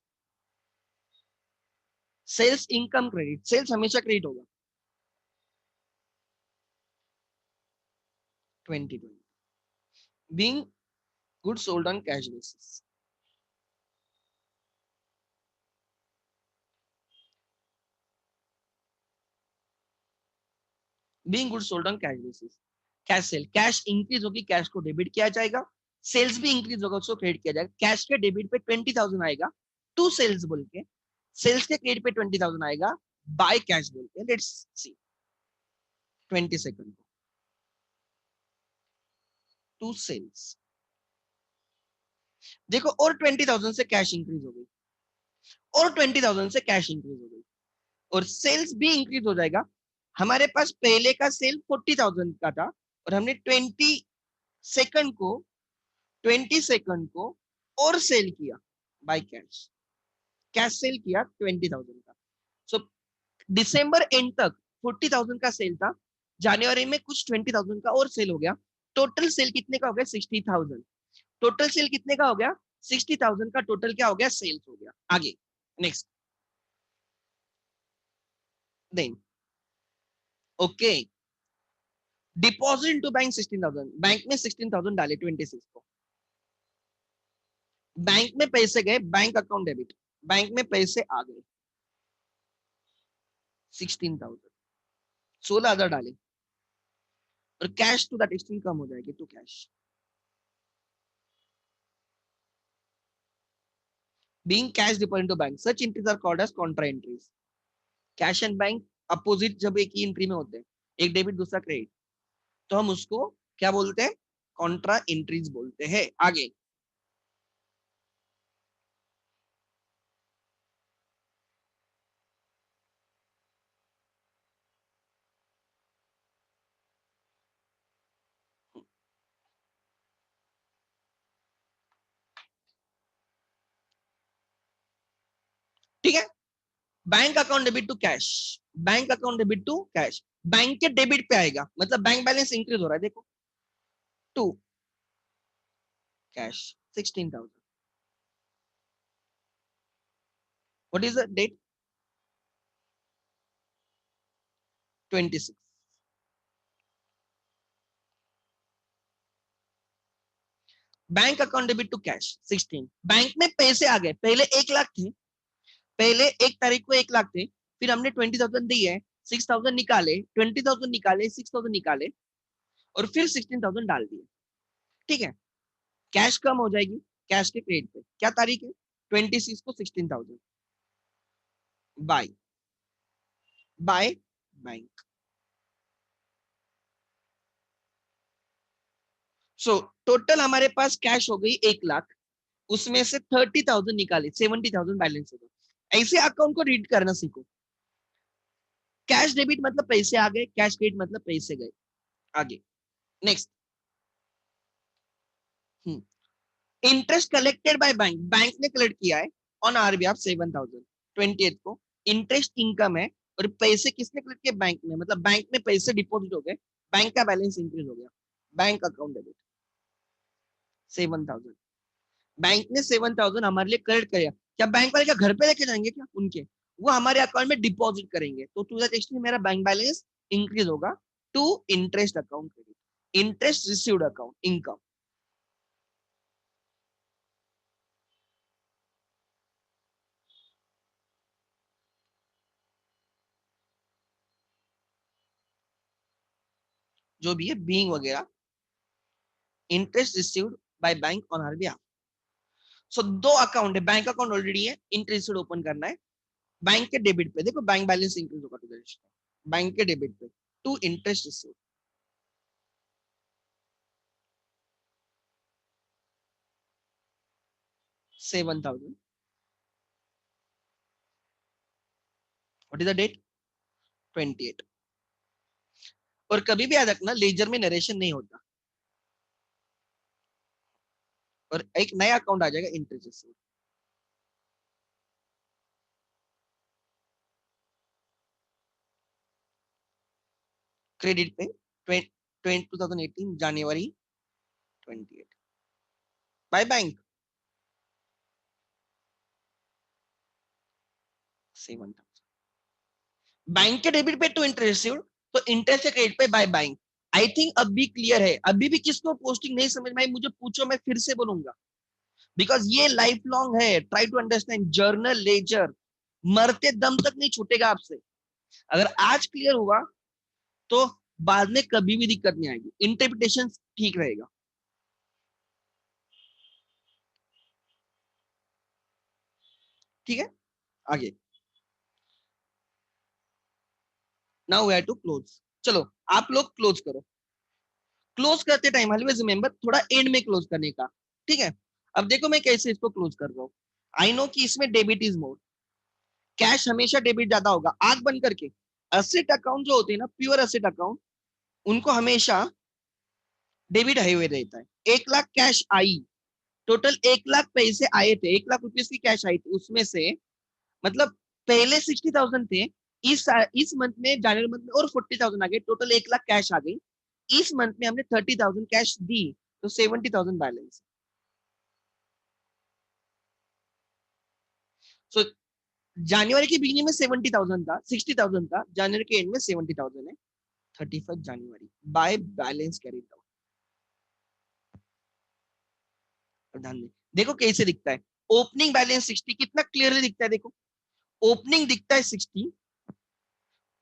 sales income credit, sales हमेशा क्रेडिट होगा। 2020 being goods sold on cash basis, being goods sold on cash basis, cash cell, cash increase होगी, कैश को डेबिट किया जाएगा, सेल्स भी इंक्रीज होगा, उसको क्रेडिट किया जाएगा। कैश के डेबिट पे 20,000 आएगा टू सेल्स बोल के, सेल्स के क्रेडिट पे 20,000 आएगा बाय कैश बोल के। लेट्स सी 22 को टू सेल्स, देखो और 20,000 से कैश इंक्रीज हो गई, और 20,000 से कैश इंक्रीज हो गई, और सेल्स भी इंक्रीज हो जाएगा। हमारे पास पहले का सेल 40,000 का था, और हमने 22 को 22 को और सेल किया बाय कैश, कैश सेल किया 20,000 का। सो दिसंबर एंड तक 40,000 का सेल था, जनवरी में कुछ 20,000 का और सेल हो गया। टोटल सेल कितने का हो गया? 60,000। टोटल सेल कितने का हो गया? 60,000 का टोटल क्या हो गया? सेल्स हो गया। आगे next then okay, deposit to bank 16,000, bank में 16,000 डाले 26 को, बैंक में पैसे गए, बैंक अकाउंट डेबिट, बैंक में पैसे आ गए 16,000, 16,000 डाले, और कैश टू दैट एक्सटेंट कम हो जाएगी to cash. being cash deposited into bank, such entries are called as contra entries। Cash and bank opposite जब एक ही एंट्री में होते हैं, एक डेबिट दूसरा क्रेडिट, तो हम उसको क्या बोलते हैं? कॉन्ट्रा एंट्रीज बोलते हैं। आगे ठीक है, bank account debit to cash, bank account debit to cash, bank के डेबिट पे आएगा, मतलब बैंक बैलेंस इंक्रीज हो रहा है, देखो to cash 16,000। What is the date? 26। Bank account debit to cash 16, bank में पैसे आ गए, पहले 1 लाख थे, पहले 1 तारीख को 1 लाख थे, फिर हमने 20,000 दी है, 6,000 निकाले, 20,000 निकाले, 6,000 निकाले, और फिर 16,000 डाल दिए। ठीक है, कैश कम हो जाएगी, कैश के क्रेडिट पे। क्या तारीख है? 26 को 16,000 by by bank. So total हमारे पास कैश हो गई 1 लाख, उसमें से 30,000 निकाले, 70,000 बैलेंस होगा। ऐसे अकाउंट को रीड करना सीखो। कैश डेबिट मतलब पैसे आ गए, कैश क्रेडिट मतलब पैसे गए। आगे next, interest collected by bank, bank ने कलेक्ट किया है ऑन आर बिहाफ 7,000 28 को, इंटरेस्ट इनकम है। और पैसे किसने कलेक्ट किए? बैंक में, मतलब बैंक में पैसे डिपॉजिट हो गए, बैंक का बैलेंस इंक्रीज हो गया, बैंक अकाउंट डेबिट 7,000। बैंक ने 7,000 हमारे लिए कलेक्ट किया। क्या बैंक वाले क्या घर पे लेके जाएंगे क्या उनके? वो हमारे अकाउंट में डिपॉजिट करेंगे, तो टू दैट एक्सटेंट मेरा बैंक बैलेंस इंक्रीज होगा to interest account credit, interest received account income. जो भी है बीइंग वगैरह, interest received by bank on our behalf. So दो अकाउंट है, बैंक अकाउंट ऑलरेडी है, इंटरेस्ट ओपन करना है। बैंक के डेबिट पे देखो बैंक बैलेंस इंक्रीज होगा टू द बैंक के डेबिट पे to interest received 7,000। What is the date? 28। और कभी भी याद रखना लेजर में नरेशन नहीं होता, और एक नया अकाउंट आ जाएगा इंटरेस्ट रिसीव्ड। क्रेडिट पे 2018 जनवरी 28 बाय बैंक 7,000। बैंक के डेबिट पे टू इंटरेस्ट रिसीव्ड, तो इंटरेस्ट के क्रेडिट पे बाय बैंक। आई थिंक अब भी क्लियर है। अभी भी किसको पोस्टिंग नहीं समझ में आई मुझे पूछो, मैं फिर से बोलूंगा, बिकॉज ये लाइफ लॉन्ग है। Try to understand journal ledger, मरते दम तक नहीं छूटेगा आपसे। अगर आज क्लियर हुआ तो बाद में कभी भी दिक्कत नहीं आएगी, इंटरप्रिटेशन ठीक रहेगा। ठीक है, आगे। Now we have to close. चलो आप लोग क्लोज करो। क्लोज करते टाइम ऑलवेज रिमेंबर थोड़ा एंड में क्लोज करने का। ठीक है, अब देखो मैं कैसे इसको क्लोज कर रहा हूँ। आई नो कि इसमें डेबिट इज मोर, कैश हमेशा डेबिट ज्यादा होगा। आंख बंद करके, असेट अकाउंट जो होते हैं ना, प्योर असेट अकाउंट, उनको हमेशा डेबिट हाई हुए रहता है। 1 lakh cash I, total 1 lakh पैसे आए थे, 1 लाख रुपीज की कैश आई थी, उसमें से मतलब पहले 60,000 थे। इस मंथ में, जनवरी मंथ में और 40,000 आ गए, टोटल 1 लाख कैश आ गई। इस मंथ में हमने 30,000 कैश दी, तो 70,000 बैलेंस। सो जनवरी की बिगिनिंग में 70,000 था, 60,000 था, जनवरी के एंड में 70,000 है। 31 जनवरी बाय बैलेंस कैरी डाउन। ध्यान दें, देखो कैसे दिखता है। ओपनिंग बैलेंस 60, कितना क्लियरली दिखता है देखो। ओपनिंग दिखता है 60,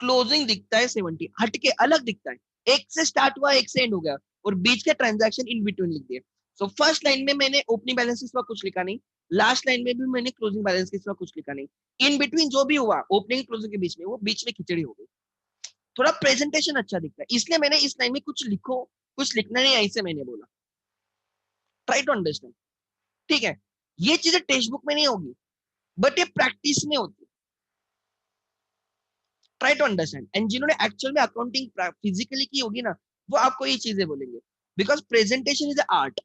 क्लोजिंग दिखता है 70, हटके अलग दिखता है। एक से स्टार्ट हुआ, एक से एंड हो गया, और बीच के ट्रांजैक्शन इन बिटवीन लिख दिए। सो फर्स्ट लाइन में मैंने ओपनिंग बैलेंस के सिवा कुछ लिखा नहीं, लास्ट लाइन में भी मैंने क्लोजिंग बैलेंस के सिवा कुछ लिखा नहीं। इन बिटवीन जो भी हुआ ओपनिंग क्लोजिंग के बीच में, वो बीच में खिचड़ी हो गई। थोड़ा प्रेजेंटेशन अच्छा दिखता है, इसलिए मैंने इस लाइन में कुछ लिखो, कुछ लिखना नहीं, ऐसे मैंने बोला। Try to understand. ठीक है, ये चीजें टेक्स्ट बुक में नहीं होगी, बट ये प्रैक्टिस में होती है। Try to understand. एंड जिन्होंने एक्चुअल में अकाउंटिंग फिजिकली की होगी ना, वो आपको ये चीजें बोलेंगे, बिकॉज प्रेजेंटेशन इज आर्ट।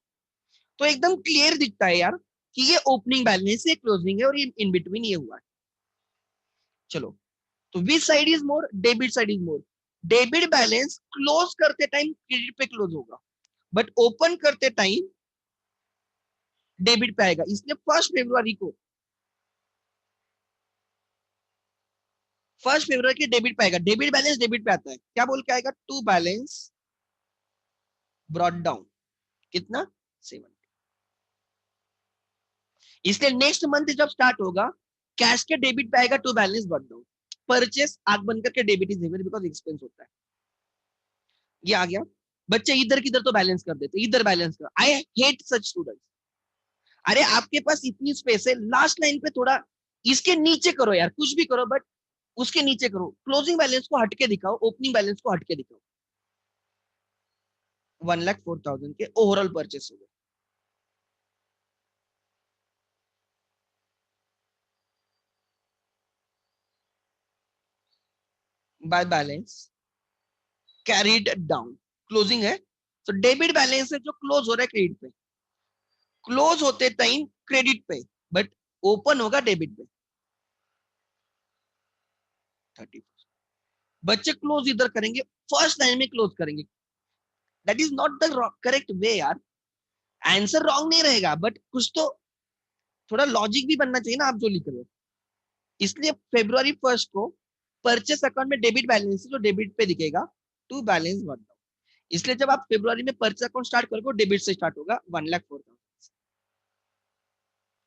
तो एकदम क्लियर दिखता है यार कि ये ओपनिंग बैलेंस है, क्लोजिंग है, और ये इन बिटवीन ये हुआ है। चलो, तो which side is more? Debit side is more. Debit balance close करते टाइम क्रेडिट पे क्लोज होगा, बट ओपन करते टाइम डेबिट पे आएगा। इसलिए 1 फरवरी को, 1 फरवरी की डेबिट पे आएगा। डेबिट बैलेंस डेबिट पे आता है, क्या बोल के आएगा? टू बैलेंस ब्रॉट डाउन, कितना? 70। इसलिए नेक्स्ट मंथ जब स्टार्ट होगा, कैश के डेबिट पे आएगा to balance brought down. Purchase आग बंद करके debit is debit because expense होता है। ये आ गया। बच्चे इधर किधर तो बैलेंस कर देते, इधर बैलेंस कर। I hate such students. अरे आपके पास इतनी स्पेस है, लास्ट लाइन पे थोड़ा इसके नीचे करो यार, कुछ भी करो बट उसके नीचे करो, क्लोजिंग बैलेंस को हटके दिखाओ, ओपनिंग बैलेंस को हटके दिखाओ। 1,04,000 के ओवरऑल परचेस हो गए। By balance carried down, closing है तो डेबिट बैलेंस है जो क्लोज हो रहा है क्रेडिट पे, क्लोज होते टाइम क्रेडिट पे, बट ओपन होगा डेबिट पे। 30 बच्चे क्लोज इधर करेंगे, फर्स्ट लाइन में क्लोज करेंगे, that is not the correct way यार। आंसर रॉन्ग नहीं रहेगा बट कुछ तो थोड़ा लॉजिक भी बनना चाहिए ना आप जो लिख रहे हो। इसलिए February 1 को परचेस अकाउंट में डेबिट बैलेंस जो डेबिट पे दिखेगा, टू बैलेंस वन। इसलिए जब आप फरवरी में परचेस अकाउंट स्टार्ट करोगे डेबिट से स्टार्ट होगा 1,04,000।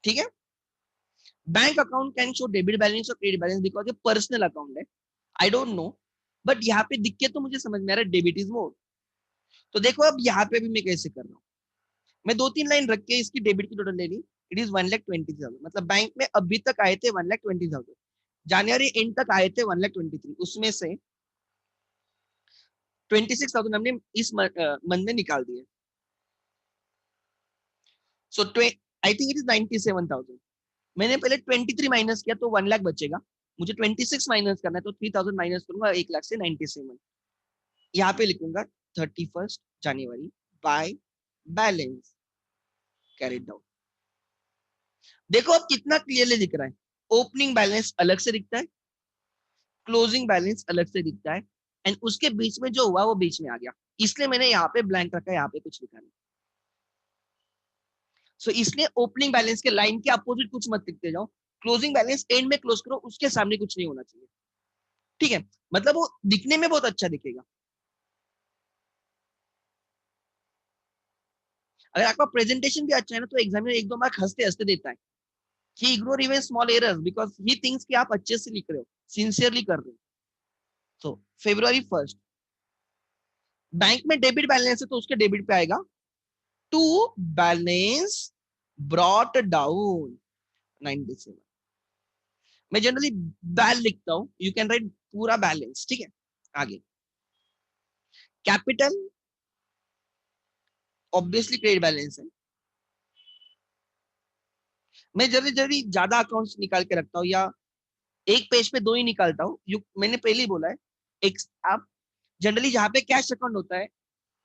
ठीक है। Bank account can show debit balance और क्रेडिट बैलेंस बिकॉज ये पर्सनल अकाउंट है। आई डोंट नो बट यहाँ पे दिख के तो मुझे समझ में आ रहा है डेबिट इज मोर। तो देखो अब यहाँ पे भी मैं कैसे कर रहा हूँ, मैं 2-3 लाइन रख के इसकी डेबिट की टोटल ले ली। इट इज 1,20,000, मतलब बैंक में अभी तक आए थे 1,20,000, जनवरी एंड तक आए थे 1,23,000, उसमें से 26,000 हमने इस मंथ में निकाल दिए। सो आई थिंक इट इज 97,000। मैंने पहले 23 माइनस किया तो 1 लाख बचेगा, मुझे 26 माइनस करना है तो 3,000 माइनस करूंगा 1 लाख से 97। यहाँ पे लिखूंगा 31 जनवरी बाय बैलेंस कैरिड डाउन। देखो अब कितना क्लियरली दिख रहा है, ओपनिंग बैलेंस अलग से दिखता है, क्लोजिंग बैलेंस अलग से दिखता है, एंड उसके बीच में जो हुआ वो बीच में आ गया, इसलिए मैंने यहाँ पे ब्लैंक रखा है, यहाँ पे कुछ लिखा नहीं। सो इसलिए ओपनिंग बैलेंस के लाइन के अपोजिट कुछ मत लिखते जाओ, क्लोजिंग बैलेंस एंड में क्लोज करो, उसके सामने कुछ नहीं होना चाहिए। ठीक है, मतलब वो दिखने में बहुत अच्छा दिखेगा। अगर आपका प्रेजेंटेशन भी अच्छा है ना तो एग्जामिनर 1-2 मार्क हंसते हंसते देता है कि ignore even small errors because he thinks कि आप अच्छे से लिख रहे हो, सिंसियरली कर रहे हो। तो February 1 बैंक में डेबिट बैलेंस है तो उसके डेबिट पे आएगा, टू बैलेंस ब्रॉट डाउन 97। मैं जनरली बैल लिखता हूं, यू कैन राइट पूरा बैलेंस। ठीक है, आगे कैपिटल ऑब्वियसली क्रेडिट बैलेंस है। मैं जल्दी जल्दी ज्यादा अकाउंट्स निकाल के रखता हूँ या एक पेज पे दो ही निकालता हूँ, मैंने पहले ही बोला है। एक आप जनरली जहाँ पे कैश अकाउंट होता है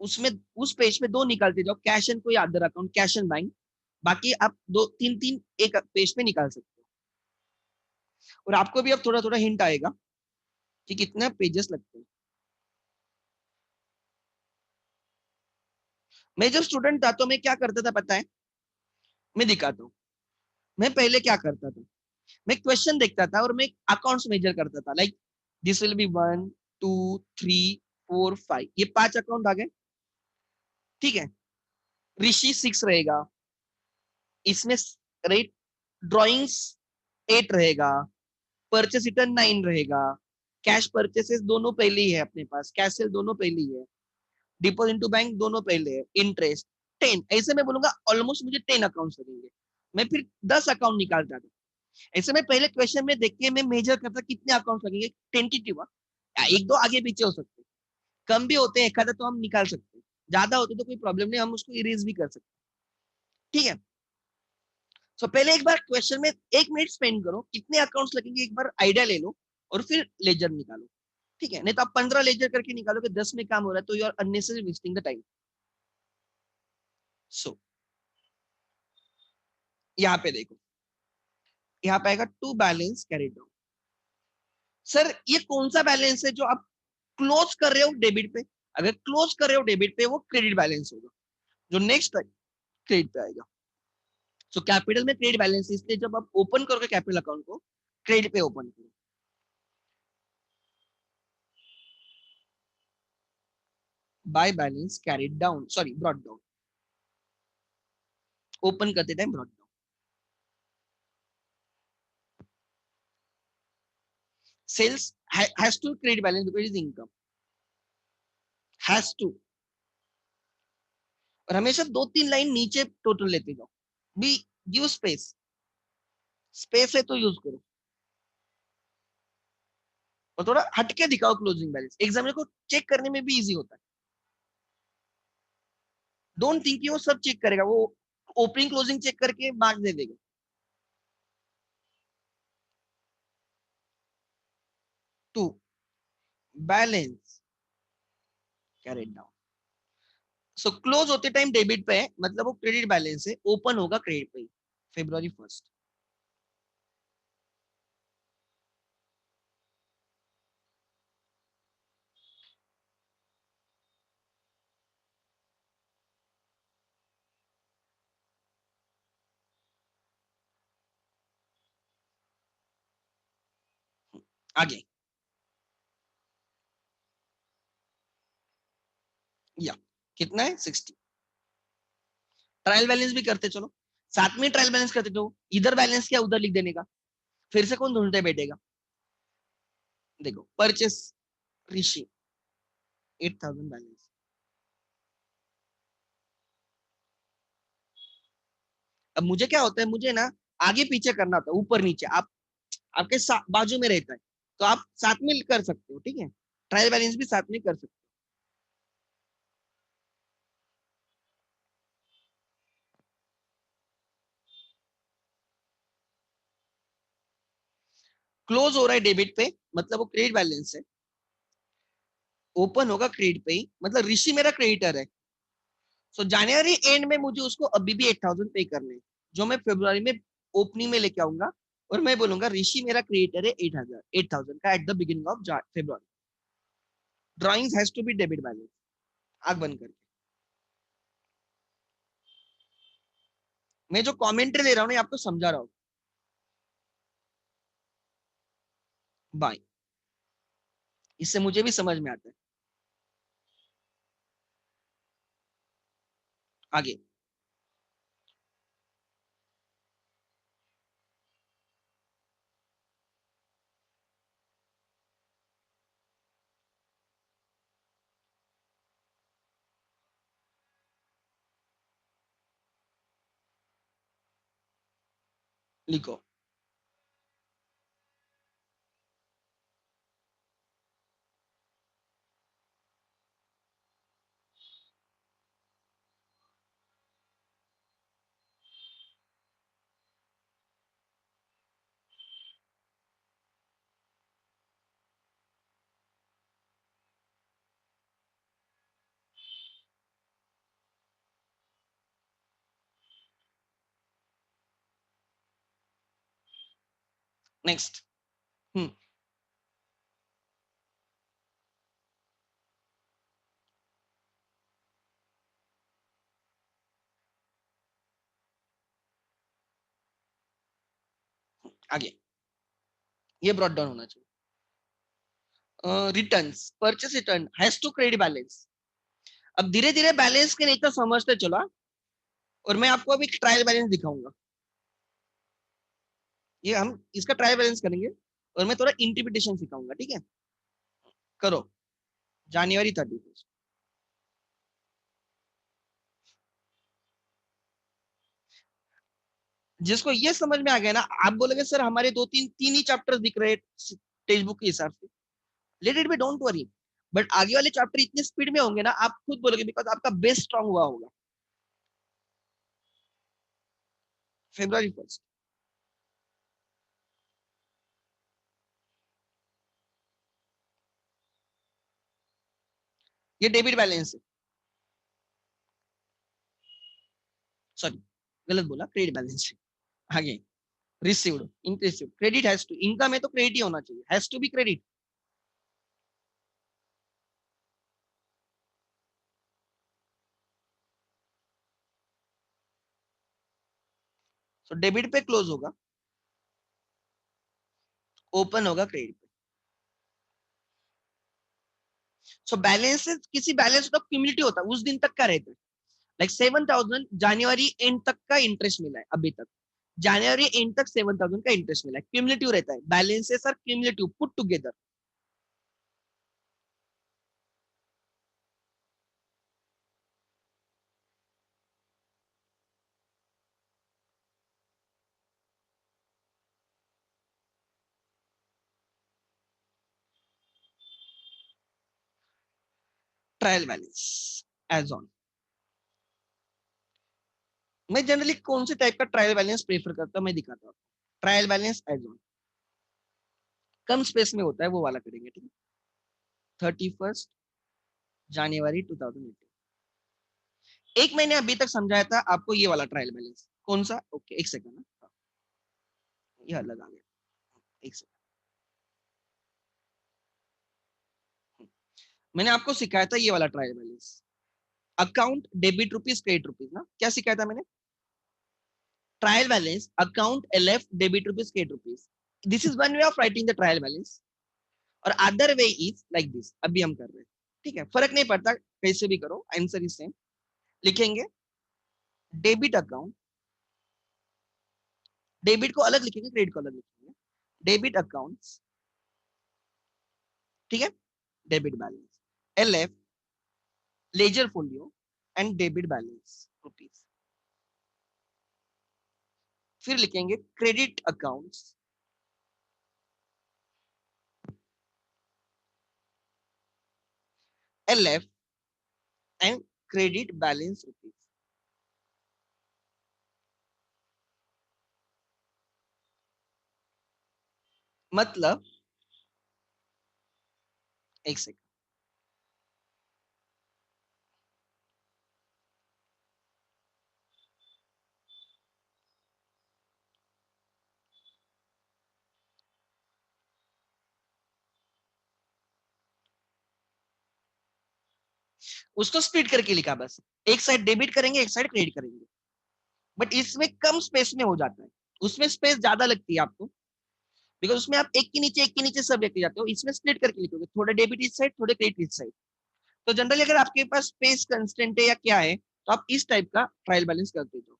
उसमें उस पेज पे दो निकालते जाओ, कैश एंड कोई other account, cash and bank, बाकी आप दो तीन तीन एक पेज पे निकाल सकते हो। और आपको भी अब थोड़ा थोड़ा हिंट आएगा कि कितने पेजेस लगते हैं। मैं जब स्टूडेंट था तो मैं क्या करता था पता है, मैं दिखाता हूँ। मैं पहले क्या करता था, मैं क्वेश्चन देखता था और मैं अकाउंट्स मेजर करता था, लाइक दिस विल बी 1 2 3 4 5, ये 5 अकाउंट आ गए। ठीक है, ऋषि 6 रहेगा, इसमें रेट ड्रॉइंग्स 8 रहेगा, परचेस रिटर्न 9 रहेगा, कैश परचेसेस दोनों पहले ही है अपने पास, कैश सेल दोनों पहले ही है, डिपॉजिट टू बैंक दोनों पहले है, इंटरेस्ट 10, ऐसे मैं बोलूंगा ऑलमोस्ट मुझे 10 अकाउंट लगेंगे। मैं फिर 10 अकाउंट निकालता था। ऐसे में पहले क्वेश्चन में देख के मैं मेजर करता कितने अकाउंट लगेंगे, टेंटेटिव, एक दो आगे पीछे हो सकते हैं, कम भी होते हैं एक आधा तो हम निकाल सकते हैं, ज्यादा होते तो कोई प्रॉब्लम नहीं, हम उसको इरेज भी कर सकते हैं। ठीक है, सो पहले एक बार क्वेश्चन में 1 मिनट स्पेंड करो, कितने अकाउंट्स लगेंगे एक बार आइडिया ले लो, और फिर लेजर निकालो। ठीक है, नहीं तो आप 15 लेजर करके निकालोगे, 10 में काम हो रहा है तो you are unnecessary wasting the time. So यहाँ पे देखो, यहाँ पे आएगा to balance carried down. Sir ये कौन सा बैलेंस है जो आप क्लोज कर रहे हो डेबिट पे, अगर क्लोज कर रहे हो डेबिट पे वो क्रेडिट बैलेंस होगा, जो नेक्स्ट क्रेडिट पे आएगा। सो कैपिटल में क्रेडिट बैलेंस, इसलिए जब आप ओपन करोगे कैपिटल अकाउंट को क्रेडिट पे ओपन करो। By balance carried down, sorry brought down, open करते time brought down. Sales has to credit balance because is income, has to. और हमेशा 2-3 लाइन नीचे टोटल लेते जाओ भी, गिव स्पेस, स्पेस है तो यूज करो, और थोड़ा हटके दिखाओ क्लोजिंग बैलेंस, एग्जामिनर को चेक करने में भी इजी होता है। डोंट थिंक वो सब चेक करेगा, वो ओपनिंग क्लोजिंग चेक करके मार्क्स दे देगा। To, balance carried down. So close होते टाइम डेबिट पे है, मतलब वो क्रेडिट बैलेंस है, ओपन होगा क्रेडिट पे February 1st। आगे या कितना है 60। ट्रायल बैलेंस भी करते चलो, साथ में ट्रायल बैलेंस करते, तो इधर बैलेंस क्या उधर लिख देने का, फिर से कौन ढूंढते बैठेगा। देखो परचेस ऋषि 8,000 बैलेंस। अब मुझे क्या होता है, मुझे ना आगे पीछे करना होता है, ऊपर नीचे, आप आपके बाजू में रहता है, तो आप साथ में कर सकते हो, ठीक है, ट्रायल बैलेंस भी साथ में कर सकते हो। क्लोज हो रहा है डेबिट पे, मतलब वो क्रेडिट बैलेंस है, ओपन होगा क्रेडिट पे ही, मतलब ऋषि मेरा क्रेडिटर है। सो जनवरी एंड में मुझे उसको अभी भी 8,000 पे करने हैं, जो मैं फरवरी में ओपनिंग में लेके आऊंगा, और मैं बोलूंगा ऋषि मेरा क्रिएटर है 8,000 का at the beginning of February. Drawing has to be debit balance. आग बंद करके मैं जो कमेंट्री दे रहा हूँ ना, आपको समझा रहा हूँ। बाय, इससे मुझे भी समझ में आता है। आगे लिखो। नेक्स्ट। आगे ये ब्रॉट डाउन होना चाहिए। Returns, purchase return has to credit balance. अब धीरे धीरे बैलेंस के नेचर समझते चला, और मैं आपको अभी ट्रायल बैलेंस दिखाऊंगा। ये हम इसका ट्रायल बैलेंस करेंगे, और मैं थोड़ा इंटरप्रिटेशन सिखाऊंगा, ठीक है। करो January 31st। जिसको ये समझ में आ गया ना, आप बोलोगे सर हमारे दो तीन तीन ही चैप्टर दिख रहे टेक्स्ट बुक के हिसाब से, let it be, don't worry. But आगे वाले चैप्टर इतने स्पीड में होंगे ना, आप खुद बोलोगे, बिकॉज आपका बेस स्ट्रांग हुआ होगा। February 1st, ये डेबिट बैलेंस है, सॉरी गलत बोला, क्रेडिट बैलेंस है। आगे रिसीव्ड, इंक्रेसिव, क्रेडिट हैज टू, इनकम है तो क्रेडिट ही होना चाहिए, has to be credit. So debit पे क्लोज होगा, ओपन होगा क्रेडिट पे। सो बैलेंस किसी बैलेंस का क्यूमुलेटिव होता है, उस दिन तक का रहता है। लाइक 7,000 जनवरी एंड तक का इंटरेस्ट मिला है अभी तक, जनवरी एंड तक 7,000 का इंटरेस्ट मिला है, क्यूमुलेटिव रहता है, balances are cumulative put together. Trial balance as on. मैं जनरली कौन से टाइप का ट्रायल बैलेंस प्रेफर करता हूं मैं दिखाता हूं। ट्रायल बैलेंस एज ऑन कम स्पेस में होता है वो वाला करेंगे, ठीक है। 31 जनवरी 2018। एक मैंने अभी तक समझाया था आपको ये वाला ट्रायल बैलेंस कौन सा, ओके एक सेकंड ना, ये अलग आ गया, एक सेकंड। मैंने आपको सिखाया था ये वाला trial balance, account debit rupees credit rupees ना, क्या सिखाया था मैंने? Trial balance account LF debit rupees credit rupees, this is one way of writing the trial balance और other way is like this, अभी हम कर रहे हैं, ठीक है। फर्क नहीं पड़ता कैसे भी करो, आंसर इज सेम। लिखेंगे डेबिट अकाउंट, डेबिट को अलग लिखेंगे क्रेडिट को अलग लिखेंगे, डेबिट अकाउंट्स, ठीक है, debit balance LF ledger folio and debit balance rupees. फिर लिखेंगे credit accounts, LF and credit balance rupees. मतलब एक सेकंड, उसको स्प्लिट करके लिखा बस, एक साइड डेबिट करेंगे एक साइड क्रेडिट करेंगे, बट इसमें कम स्पेस में हो जाता है, उसमें स्पेस ज्यादा लगती है आपको, बिकॉज उसमें आप एक के नीचे सब लेके जाते हो, इसमें स्प्लिट करके लिखोगे, थोड़ा डेबिट इस साइड थोड़े क्रेडिट इस साइड। तो जनरली अगर आपके पास स्पेस कंस्टेंट है या क्या है तो आप इस टाइप का ट्रायल बैलेंस करते हो।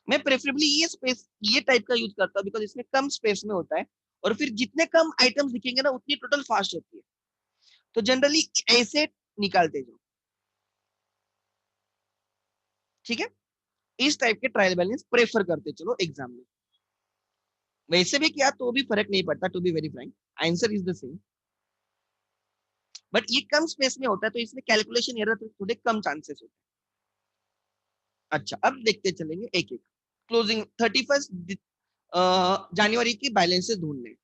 मैं प्रेफरेबली ये स्पेस ये टाइप का यूज करता हूँ बिकॉज इसमें कम स्पेस में होता है और फिर जितने कम आइटम्स दिखेंगे ना उतनी टोटल फास्ट होती है, तो जनरली ऐसे निकालते जाओ, ठीक है। इस टाइप के ट्रायल बैलेंस प्रेफर करते चलो एग्जाम में, वैसे भी किया तो भी फर्क नहीं पड़ता, to be very frank answer is the same, but ये कम स्पेस में होता है तो इसमें कैलकुलेशन एरर थोड़े कम चांसेस होते हैं। अच्छा अब देखते चलेंगे एक एक, क्लोजिंग 31 जनवरी की बैलेंसेस ढूंढने।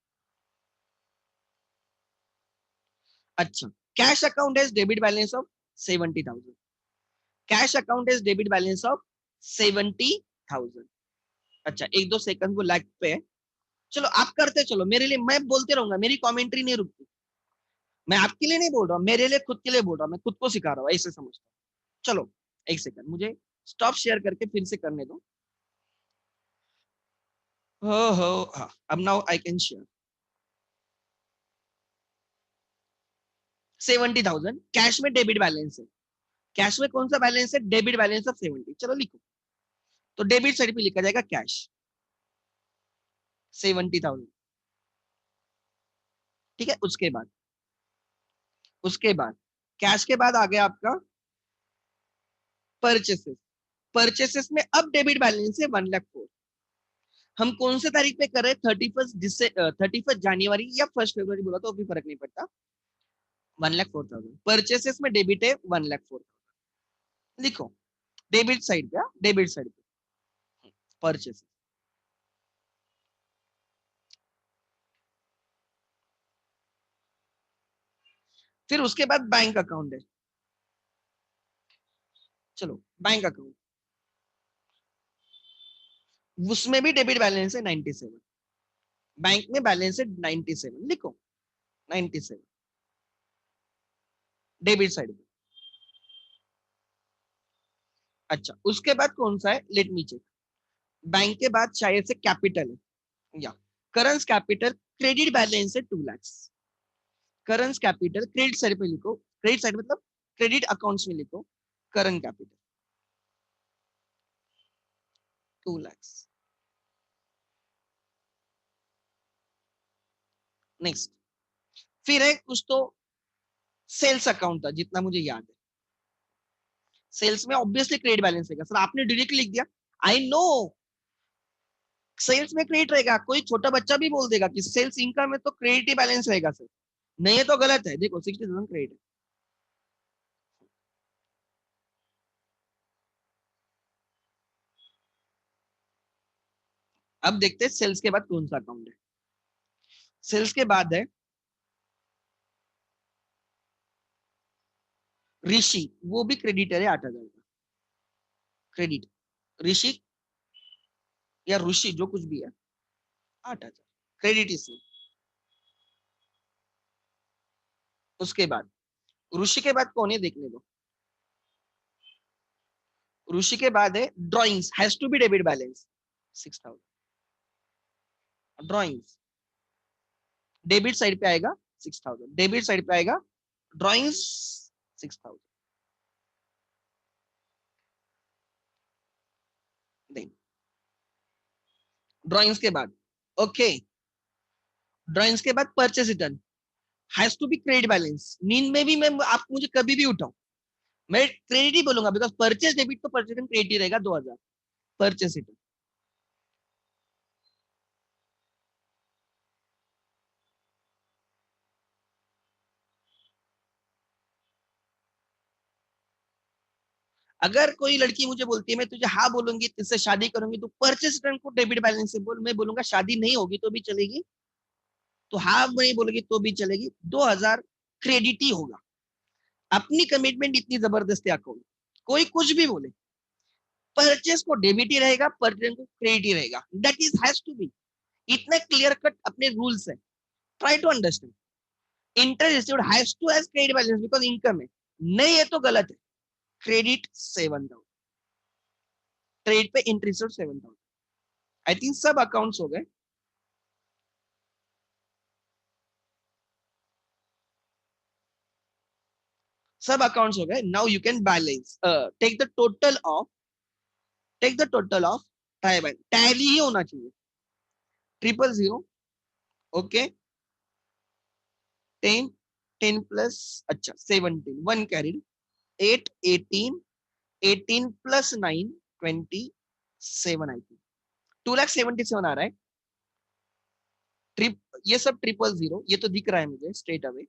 अच्छा, cash account has debit balance of 70,000, cash account has debit balance of 70,000। अच्छा एक दो सेकंड वो लैग पे है, चलो आप करते चलो मेरे लिए, मैं बोलते रहूंगा, मेरी कमेंट्री नहीं रुकती, मैं आपके लिए नहीं बोल रहा हूँ, मेरे लिए खुद के लिए बोल रहा हूँ, मैं खुद को सिखा रहा हूँ ऐसे समझता हूँ। चलो एक सेकंड मुझे स्टॉप शेयर करके फिर से करने दो। हो हाँ, अब now I can share. 70,000 cash में डेबिट बैलेंस है, कैश में कौन सा बैलेंस है, डेबिट बैलेंस ऑफ 70, चलो लिखो। तो डेबिट साइड पे लिखा जाएगा कैश 70,000, ठीक है। उसके बाद कैश के बाद आ गया आपका परचेसेस, परचेसेस में अब डेबिट बैलेंस है 1,04,000। हम कौन से तारीख पे कर रहे हैं, 31 जनवरी या 1 फरवरी बोला तो भी फर्क नहीं पड़ता। 1,04,000 परचेसेस में डेबिट है 1,04,000, लिखो डेबिट साइड पे, डेबिट साइड पे परचेसेस। फिर उसके बाद बैंक अकाउंट है, चलो बैंक अकाउंट, उसमें भी डेबिट बैलेंस है 97, बैंक में बैलेंस है 97, लिखो 97 डेबिट साइड पे। अच्छा उसके बाद कौन सा है, लेट मी चेक। बैंक के बाद शायद से कैपिटल है या करंट कैपिटल, क्रेडिट बैलेंस है 2 lakh. Current capital credit side पे लिखो, क्रेडिट साइड मतलब क्रेडिट अकाउंट्स में लिखो करंट कैपिटल 2 लाख। नेक्स्ट फिर है कुछ तो सेल्स अकाउंट था जितना मुझे याद है, सेल्स में ऑब्वियसली क्रेडिट बैलेंस रहेगा, सर आपने डायरेक्टली लिख दिया, आई नो सेल्स में क्रेडिट रहेगा, कोई छोटा बच्चा भी बोल देगा कि सेल्स इनकम में तो क्रेडिट ही बैलेंस रहेगा सर, नहीं है तो गलत है, देखो 60,000 क्रेडिट है, अब देखते हैं सेल्स के बाद कौन सा अकाउंट है। सेल्स के बाद है ऋषि, वो भी क्रेडिटर है 8,000 का क्रेडिट। ऋषि या ऋषि जो कुछ भी है 8,000 क्रेडिट इसमें। उसके बाद ऋषि के बाद कौन है देखने दो। ऋषि के बाद है drawings, has to be debit balance 6,000। Drawings debit side पे आएगा 6,000, डेबिट साइड पे आएगा ड्राइंग्स 6,000। ड्राइंग्स के बाद ओके, ड्राइंग्स के बाद purchase return has to be credit balance. नींद में भी मैं, आप मुझे कभी भी उठाओ मैं क्रेडिट ही बोलूंगा, बिकॉज परचेस डेबिट तो परचेस रिटर्न क्रेडिट ही रहेगा 2,000 परचेस रिटर्न। अगर कोई लड़की मुझे बोलती है मैं तुझे हाँ बोलूंगी तुझसे शादी करूंगी, तो परचेस रिटर्न को डेबिट बैलेंस से बोल, मैं बोलूंगा शादी नहीं होगी तो भी चलेगी, तो हाँ नहीं बोलेगी तो भी चलेगी, 2,000 क्रेडिट ही होगा। अपनी कमिटमेंट इतनी जबरदस्त है अकाउंट, कोई कुछ भी बोले परचेस को डेबिट ही रहेगा, परचेस को क्रेडिट ही रहेगा, that is has to be. इतने क्लियर कट अपने रूल्स है, try to understand. Interest received has to has credit balance because income है, नहीं है तो गलत है। क्रेडिट 7,000, क्रेडिट पे इंटरेस्ट 7,000। आई थिंक सब अकाउंट्स हो गए। सब अकाउंट्स हो गए। Now you can balance, take the total of, take the total of try balance, tally ही होना चाहिए। 000, ओके, 10, 10 प्लस, अच्छा 17, 1 कैरिड, 8, 18, 18 प्लस 9, 27 आई थिंक, 2,77,000 आ रहा है। ट्रिप, ये सब 000, ये तो दिख रहा है मुझे straight away.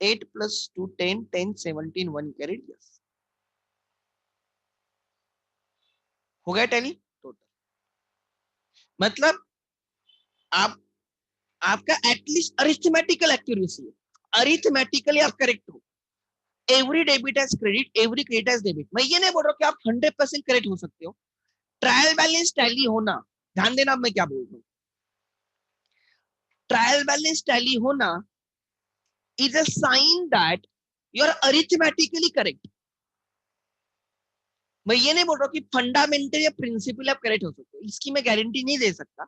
8 plus 2, 10, 10, 17, 1 carried, yes हो गया टैली टोटल। मतलब आप, आपका एटलीस्ट अरिथमेटिकल एक्यूरेसी है, अरिथमेटिकली आप करेक्ट हो। Every debit as credit, every credit as debit. मैं ये नहीं बोल रहा हूँ कि आप 100% करेक्ट हो सकते हो। ट्रायल बैलेंस टैली होना, ध्यान देना मैं क्या बोल रहा हूँ, ट्रायल बैलेंस टैली होना is a sign that you are arithmetically correct. मैं ये नहीं बोल रहा हूँ कि फंडामेंटल या प्रिंसिपल आप करेक्ट हो सकते हो, इसकी मैं गारंटी नहीं दे सकता।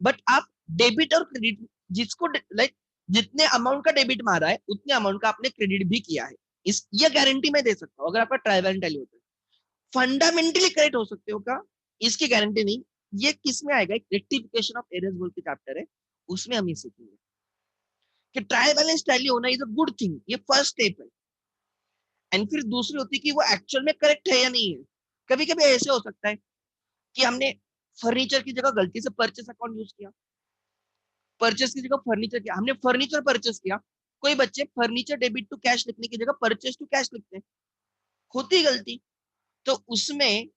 बट आप डेबिट और क्रेडिट, जिसको लाइक जितने अमाउंट का डेबिट मारा है उतने अमाउंट का आपने क्रेडिट भी किया है, इस ये गारंटी मैं दे सकता हूँ अगर आपका ट्रायल बैलेंस टैली होता है। फंडामेंटली करेक्ट हो सकते हो का, इसकी गारंटी नहीं। ये किस में आएगा, एक रेक्टिफिकेशन ऑफ एरर्स बोल के चैप्टर है, उसमें हम ये सीखेंगे कि ट्रायल बैलेंस टैली होना इज अ गुड थिंग, ये फर्स्ट स्टेप है। एंड फिर दूसरी होती है कि वो एक्चुअल में करेक्ट है या नहीं है। कभी कभी ऐसे हो सकता है कि हमने फर्नीचर की जगह गलती से परचेस अकाउंट यूज किया, परचेस की जगह फर्नीचर किया, हमने फर्नीचर परचेस किया। कोई बच्चे फर्नीचर डेबिट टू कैश लिखने की जगह परचेस टू कैश लिखते हैं, होती गलती, तो उसमें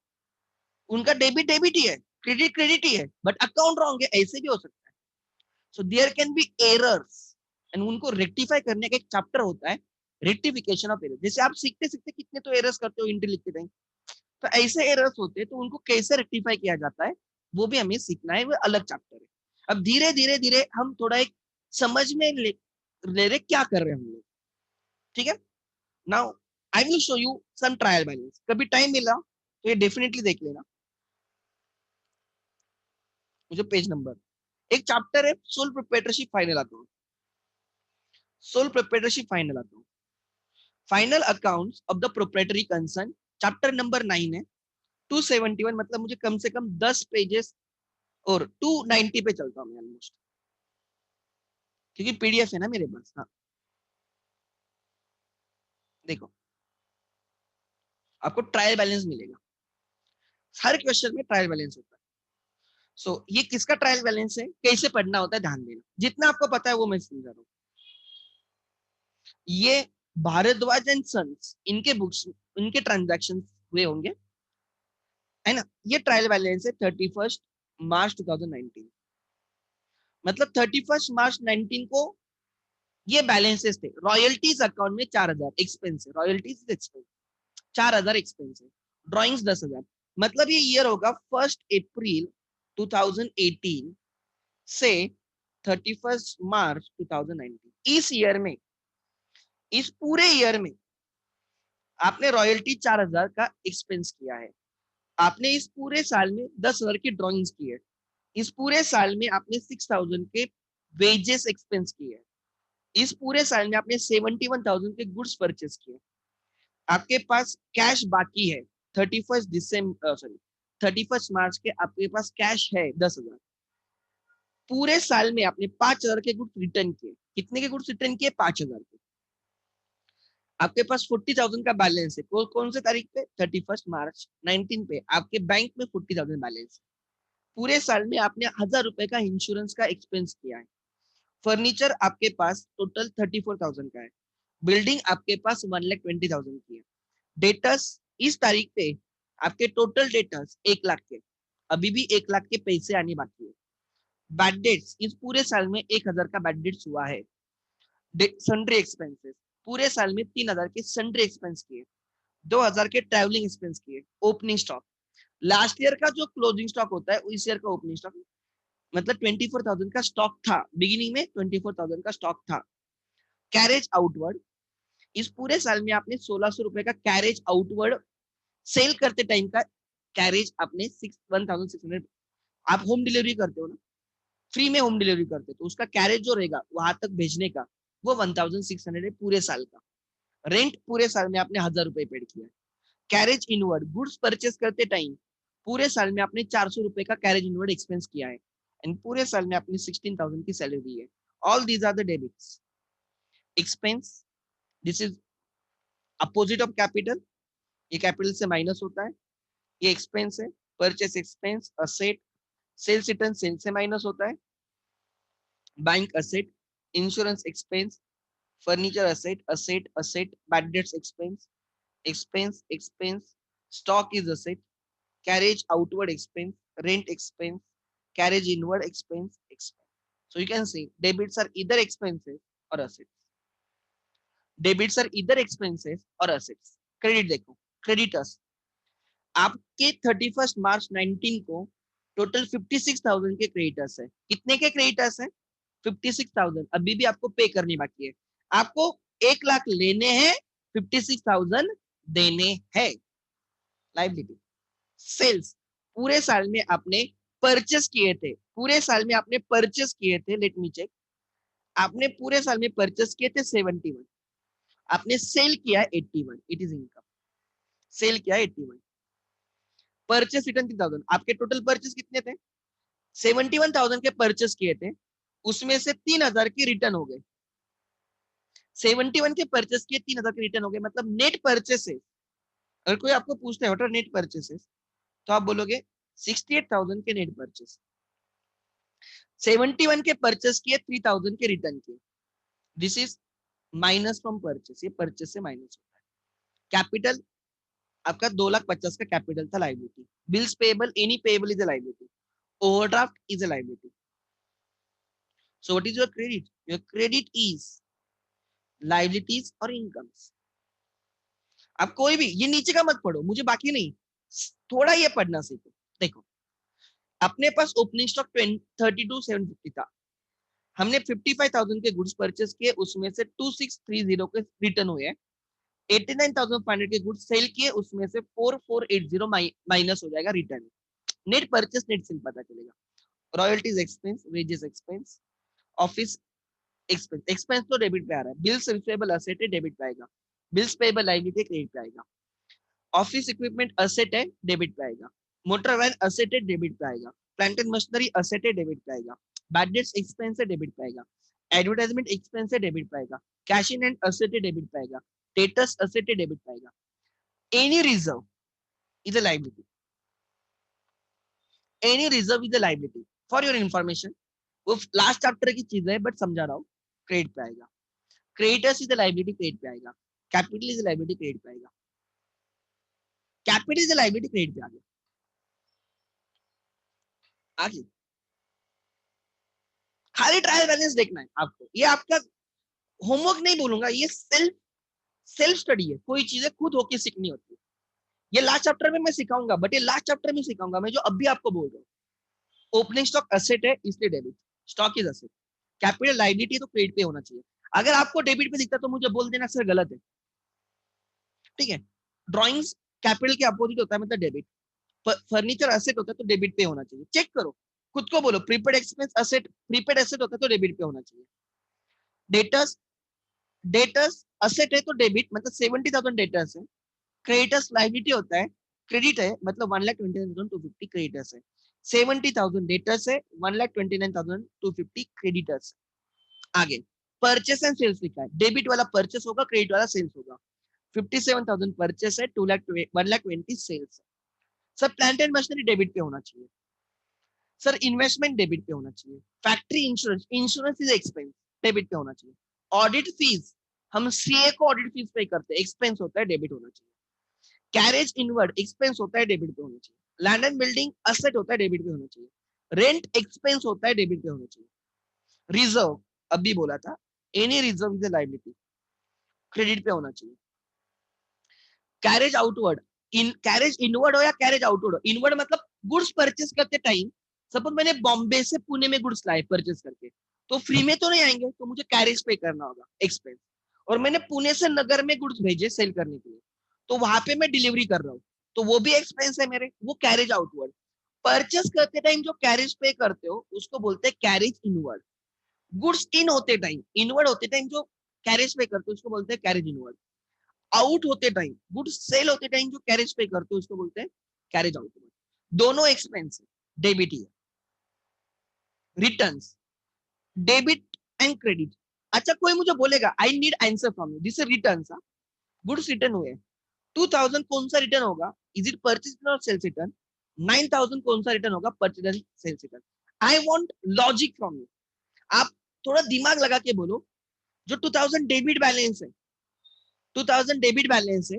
उनका डेबिट डेबिट ही है, क्रेडिट क्रेडिट ही है, बट अकाउंट रॉन्ग है, ऐसे भी हो सकता है। So there can be errors, and उनको रेक्टिफाई करने का एक चैप्टर होता है, रेक्टिफिकेशन ऑफ एरर। जैसे आप सीखते सीखते कितने तो एरर्स करते हो इंटर लिखते टाइम, तो ऐसे एरर्स होते हैं, तो उनको कैसे रेक्टिफाई किया जाता है वो भी हमें सीखना है, वो अलग चैप्टर है। अब धीरे धीरे धीरे हम थोड़ा एक समझ में ले रहे क्या कर रहे हैं हम लोग, ठीक है। Now I will show you some trial balance, कभी टाइम मिला तो ये डेफिनेटली देख लेना। मुझे पेज नंबर, एक चैप्टर है sole proprietorship final account, sole proprietorship final account, final accounts of the proprietary concern, chapter number 9 है। 271, मतलब मुझे कम से कम 10 पेजेस, और 290 पे चलता हूँ मैं ऑलमोस्ट, क्योंकि पीडीएफ है ना मेरे पास। हाँ देखो, आपको ट्रायल बैलेंस मिलेगा, हर क्वेश्चन में ट्रायल बैलेंस होता है। सो ये किसका ट्रायल बैलेंस है, कैसे पढ़ना होता है, ध्यान देना, जितना आपको पता है वो मैं समझा रहा हूँ। ये भारद्वाज एंड सन्स, इनके बुक्स, इनके ट्रांजैक्शन हुए होंगे, है ना। ये ट्रायल बैलेंस है 31 मार्च 2019, मतलब 31 मार्च 2019 को ये बैलेंसेस थे। रॉयल्टीज अकाउंट में 4,000 एक्सपेंस है, रॉयल्टीज एक्सपेंस 4,000 एक्सपेंस है, ड्रॉइंग्स 10,000। मतलब ये ईयर होगा 1 अप्रैल 2018 से 31 मार्च 2019। इस ईयर में, इस पूरे ईयर में आपने रॉयल्टी 4,000 का एक्सपेंस किया है। आपने इस पूरे साल में 10,000 की ड्रॉइंग्स की है। इस पूरे साल में आपने 6,000 के वेजेस एक्सपेंस किए हैं। इस पूरे साल में आपने 71,000 के गुड्स परचेस किए। आपके पास कैश बाकी है 31 मार्च के आपके पास कैश है 10,000। पूरे साल में आपने 5,000 के गुड्स रिटर्न किए। कितने के गुड्स रिटर्न किए? 5,000 के। आपके पास 40,000 का बैलेंस है। कौन से तारीख पे? 31 मार्च 2019 पे आपके बैंक में 40,000 बैलेंस है। पूरे साल में आपने 1,000 रुपए का इंश्योरेंस का एक्सपेंस किया है। फर्नीचर आपके पास टोटल 34,000 का है। बिल्डिंग आपके पास 1,20,000 की है। डेटर्स इस तारीख पे आपके टोटल डेटर्स 1,00,000 के, अभी भी 1,00,000 के पैसे आने बाकी है। बैड डेट्स इस पूरे साल में 1,000 का बैड डेट्स हुआ है। सन्ड्री एक्सपेंसेस पूरे साल में 3,000 के सन्ड्री एक्सपेंस किए, 2,000 के ट्रैवलिंग एक्सपेंस किए। ओपनिंग स्टॉक लास्ट ईयर का जो क्लोजिंग स्टॉक होता है इस ईयर का ओपनिंग स्टॉक, मतलब 24,000 का स्टॉक था बिगिनिंग में, 24,000 का स्टॉक था। कैरेज आउटवर्ड इस पूरे साल में आपने 1,600 रुपए का कैरेज आउटवर्ड सेल करते टाइम का कैरेज आपने 1,600। आप होम डिलीवरी करते हो ना, फ्री में होम डिलीवरी करते हो, तो उसका कैरेज जो रहेगा वहां तक भेजने का वो 1,600 है पूरे साल का। रेंट पूरे साल में आपने 1,000 रुपए पेड किया है। कैरेज इनवर्ड गुड्स परचेस करते टाइम पूरे साल में आपने 400 रुपए का कैरेज इनवर्ड एक्सपेंस किया है। एंड पूरे साल में आपने 16,000 की सैलरी दी है। All these are the debits. Expense this is opposite of capital, ये कैपिटल से माइनस होता है। ये एक्सपेंस है, purchase expense. Asset sales return sale से माइनस होता है। Bank asset, insurance expense, furniture asset, asset asset, bad debts expense, expense expense, stock is asset, carriage outward expense, rent expense, carriage inward expense. So you can see debits are either expenses or assets. Debits are either expenses or assets. Credit देखो, creditors आपके 31 मार्च 2019 को total 56,000 के creditors है। कितने के creditors है? 56,000। अभी भी आपको पे करनी बाकी है। आपको 1,00,000 लेने हैं, 56,000 देने हैं। लाइबिलिटी सेल्स पूरे साल में आपने परचेस किए थे, पूरे साल में आपने परचेस किए थे, लेट मी चेक। आपने पूरे साल में परचेस किए थे 71, आपने सेल किया 81, इट इज इनकम। सेल किया 81, परचेस रिटर्न 3,000। आपके टोटल परचेस कितने थे? 71,000 के परचेस किए थे, उसमें से 3,000 की रिटर्न हो गए। 71 के परचेस किए, 3,000 के रिटर्न हो गए, मतलब नेट परचेसेस। अगर कोई आपको पूछता है व्हाट आर नेट परचेसेस, तो आप बोलोगे 68,000 के नेट परचेस, 71 के परचेस किए, 3,000 के रिटर्न किए। This is minus from purchase, ये परचेस से माइनस होता है। कैपिटल आपका 2,50,000 का कैपिटल था, liability. Bills payable, any payable is a liability, overdraft is a liability. So what is your credit? Your credit is liabilities और incomes. अब कोई भी ये नीचे का मत पढ़ो, मुझे बाकी नहीं, थोड़ा ये पढ़ना सीखो। देखो अपने पास ओपनिंग स्टॉक 32,750 था, हमने 55,000 के गुड्स परचेस किए, उसमें से 2,630 के रिटर्न हुए। 89,500 के गुड्स सेल किए, उसमें से 4,480 माइनस हो जाएगा return. Net purchase net cell पता चलेगा। Royalties expense, wages expense, office expense. Expense तो डेबिट पे आ रहा है। बिल्स रिसीवेबल असेट है, डेबिट पे आएगा। बिल्स पेएबल लायबिलिटी क्रेडिट पे आएगा। ऑफिस इक्विपमेंट असेट है, डेबिट पे आएगा। मोटर वैन असेट है, डेबिट पे आएगा। प्लांट एंड मशीनरी असेट है, डेबिट पे आएगा। बैड डेट्स एक्सपेंस है, डेबिट पे आएगा। एडवर्टाइजमेंट एक्सपेंस है, डेबिट पे आएगा। कैश इन एंड असेट है, डेबिट पे आएगा। स्टेटस असेट है, डेबिट पे आएगा। Any reserve is a liability, any reserve is a liability. For your information, वो लास्ट चैप्टर की चीज है बट समझा रहा हूँ। क्रेडिट पे आएगा। Creditors is a liability, credit पे आएगा। Capital is a liability, credit पे आएगा। Capital is a liability, credit पे आ गया। आगे खाली ट्रायल बैलेंस देखना है आपको, ये आपका होमवर्क नहीं बोलूंगा, ये सेल्फ सेल्फ स्टडी है, कोई चीजें खुद होके सीखनी होती है। ये लास्ट चैप्टर में मैं सिखाऊंगा, बट ये लास्ट चैप्टर में सिखाऊंगा मैं जो अभी आपको बोल रहा हूँ। ओपनिंग स्टॉक असेट है इसलिए debit, stock is asset, capital liability तो क्रेडिट पे होना चाहिए। अगर आपको डेबिट पे दिखता तो मुझे बोल देना सर गलत है, ठीक है। ड्रॉइंग्स कैपिटल के अपोजिट होता है, मतलब डेबिट। फर्नीचर असेट होता है तो डेबिट पे होना चाहिए, चेक करो खुद को, बोलो prepaid expense asset, prepaid asset होता है तो डेबिट पे होना चाहिए। डेटर्स, डेटर्स असेट है तो डेबिट, मतलब 70,000 डेटर्स है। क्रेडिटर्स लाइबिलिटी होता है, क्रेडिट है मतलब 1,29,250 क्रेडिटर्स है। 70,000 डेटर्स है, 1,29,250 क्रेडिटर्स। आगे परचेस एंड सेल्स लिखा है, डेबिट वाला परचेस होगा, क्रेडिट वाला सेल्स होगा। 57,000 परचेस है, 1,20,000 सेल्स है। Sir plant and machinery debit पे होना चाहिए, सर इन्वेस्टमेंट डेबिट पे होना चाहिए। Factory insurance, insurance is expense, debit पे होना चाहिए। ऑडिट फीस, हम सीए को ऑडिट फीस पे करते हैं, एक्सपेंस होता है, डेबिट होना चाहिए। कैरेज इनवर्ड एक्सपेंस होता है, डेबिट पे होना चाहिए। लैंड एंड बिल्डिंग असेट होता है, डेबिट पे होना चाहिए। रेंट एक्सपेंस होता है, डेबिट पे होना चाहिए। रिजर्व अभी बोला था, any reserve is a liability, credit पे होना चाहिए। कैरेज आउटवर्ड, इन कैरेज इनवर्ड हो या कैरेज आउटवर्ड हो, इनवर्ड मतलब गुड्स परचेस करते टाइम, सपोज मैंने बॉम्बे से पुणे में गुड्स लाए परचेस करके, तो फ्री में तो नहीं आएंगे, तो मुझे कैरेज पे करना होगा, एक्सपेंस। और मैंने पुणे से नगर में गुड्स भेजे सेल करने के लिए, तो वहां पे मैं डिलीवरी कर रहा हूँ, तो वो भी एक्सपेंस है मेरे, वो कैरेज आउटवर्ड। परचेस करते टाइम जो कैरेज पे करते हो उसको बोलते हैं कैरेज इनवर्ड। गुड्स इन होते टाइम, इनवर्ड होते टाइम जो कैरेज पे करते हो उसको बोलते हैं कैरेज इनवर्ड। आउट होते टाइम, गुड्स सेल होते टाइम जो कैरेज पे करते हो उसको बोलते हैं कैरेज आउटवर्ड। दोनों एक्सपेंस है, डेबिट ही है। Returns, debit and credit. अच्छा कोई मुझे बोलेगा I need answer from you, this returns, goods return हुए 2,000 कौन सा रिटर्न होगा, इज इट परचेज रिटर्न और सेल्स रिटर्न। 9,000 कौन सा रिटर्न होगा, purchase and sales return. I want logic from you, आप थोड़ा दिमाग लगा के बोलो। जो 2,000 डेबिट बैलेंस है, 2,000 डेबिट बैलेंस है,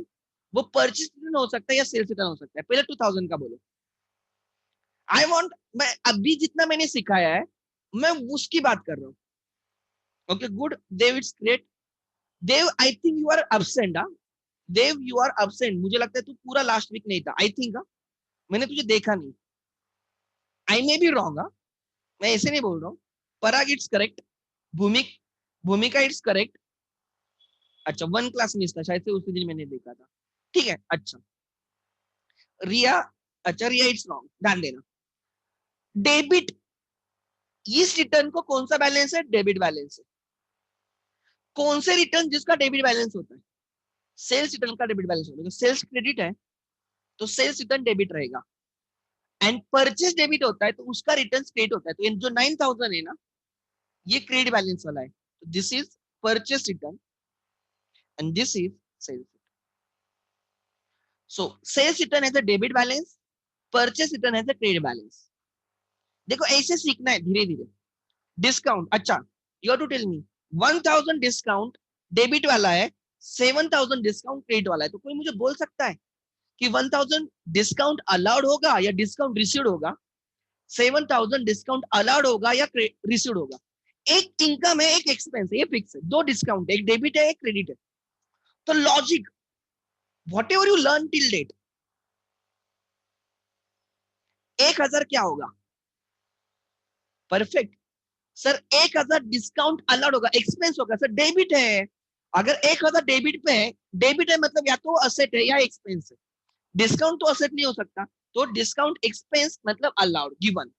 वो परचेज रिटर्न हो सकता है या सेल्स रिटर्न हो सकता है, पहले 2,000 का बोलो। आई वांट, मैं अभी जितना मैंने सिखाया है मैं उसकी बात कर रहा हूँ। Okay good Dev, it's great. Dev I think you are absent, Dev you are absent, मुझे लगता है तू पूरा लास्ट वीक नहीं था, आई थिंक मैंने तुझे देखा नहीं। आई मे बी रॉन्ग, मैं ऐसे नहीं बोल रहा हूँ। पराग इट्स करेक्ट, भूमिक भूमिका इट्स करेक्ट। अच्छा वन क्लास मिस था शायद से, उसी दिन मैंने देखा था, ठीक है। अच्छा रिया, अच्छा रिया इट्स रॉन्ग, ध्यान देना। डेबिट, इस रिटर्न को कौन सा बैलेंस है, डेबिट बैलेंस है। कौन से रिटर्न जिसका डेबिट बैलेंस होता है, सेल्स रिटर्न का डेबिट बैलेंस होता है। सेल्स क्रेडिट है तो सेल्स रिटर्न डेबिट रहेगा, एंड परचेस डेबिट होता है तो उसका रिटर्न क्रेडिट होता है। तो जो 9,000 है ना, ये क्रेडिट बैलेंस वाला है, तो this is purchase return and this is sales. So sales return as a debit balance, purchase return as a credit balance. देखो ऐसे सीखना है धीरे धीरे। डिस्काउंट, अच्छा you have to tell me 1,000 discount debit वाला है, 7,000 डिस्काउंट क्रेडिट वाला है, तो कोई मुझे बोल सकता है कि 1,000 डिस्काउंट अलाउड होगा या डिस्काउंट रिसीव्ड होगा, 7,000 डिस्काउंट अलाउड होगा या रिसीव्ड होगा। एक इनकम है एक एक्सपेंस है, ये फिक्स है। दो डिस्काउंट है, एक डेबिट है एक क्रेडिट है। तो logic, whatever you learn till date, 1,000 क्या होगा, परफेक्ट। सर 1,000 डिस्काउंट अलाउड होगा, एक्सपेंस होगा, सर डेबिट है। अगर 1,000 डेबिट पे है, डेबिट है मतलब या तो असेट है या एक्सपेंस है। डिस्काउंट तो असेट नहीं हो सकता, तो डिस्काउंट एक्सपेंस मतलब allowed given.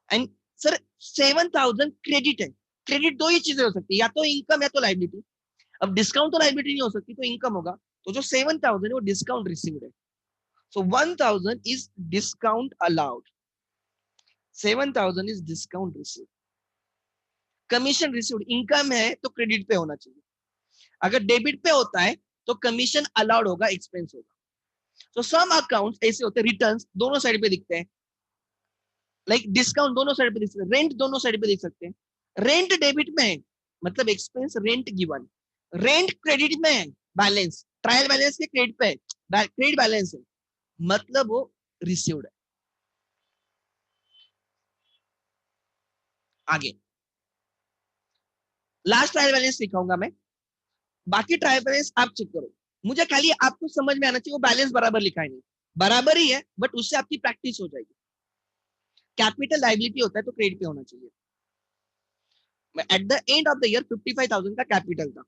And sir 7,000 credit है, क्रेडिट दो ही चीजें हो सकती है, या तो इनकम या तो लाइबिलिटी। अब डिस्काउंट तो लाइबिलिटी नहीं हो सकती तो इनकम होगा, तो जो 7,000 है वो डिस्काउंट रिसीव्ड है। सो 1,000 is discount allowed, 7,000 is discount received. Commission received, income है तो क्रेडिट पे होना चाहिए, अगर डेबिट पे होता है तो कमीशन अलाउड होगा, एक्सपेंस होगा। तो सम अकाउंट्स ऐसे होते हैं, रिटर्न्स दोनों साइड पे दिखते हैं, लाइक डिस्काउंट दोनों साइड पे दिख सकते हैं, रेंट दोनों साइड पे दिख सकते हैं। रेंट डेबिट में है मतलब expense rent given, rent credit में है बैलेंस, ट्रायल बैलेंस के क्रेडिट पे क्रेडिट बैलेंस है मतलब वो रिसीव्ड है। आगे लास्ट ट्रायल बैलेंस सिखाऊंगा मैं, बाकी ट्रायल बैलेंस आप चेक करो। मुझे खाली आपको समझ में आना चाहिए वो बैलेंस बराबर लिखा है नहीं, बराबर ही है बट उससे आपकी प्रैक्टिस हो जाएगी। कैपिटल लाइबिलिटी होता है तो क्रेडिट पे होना चाहिए। At the end of the year 55,000 का कैपिटल था।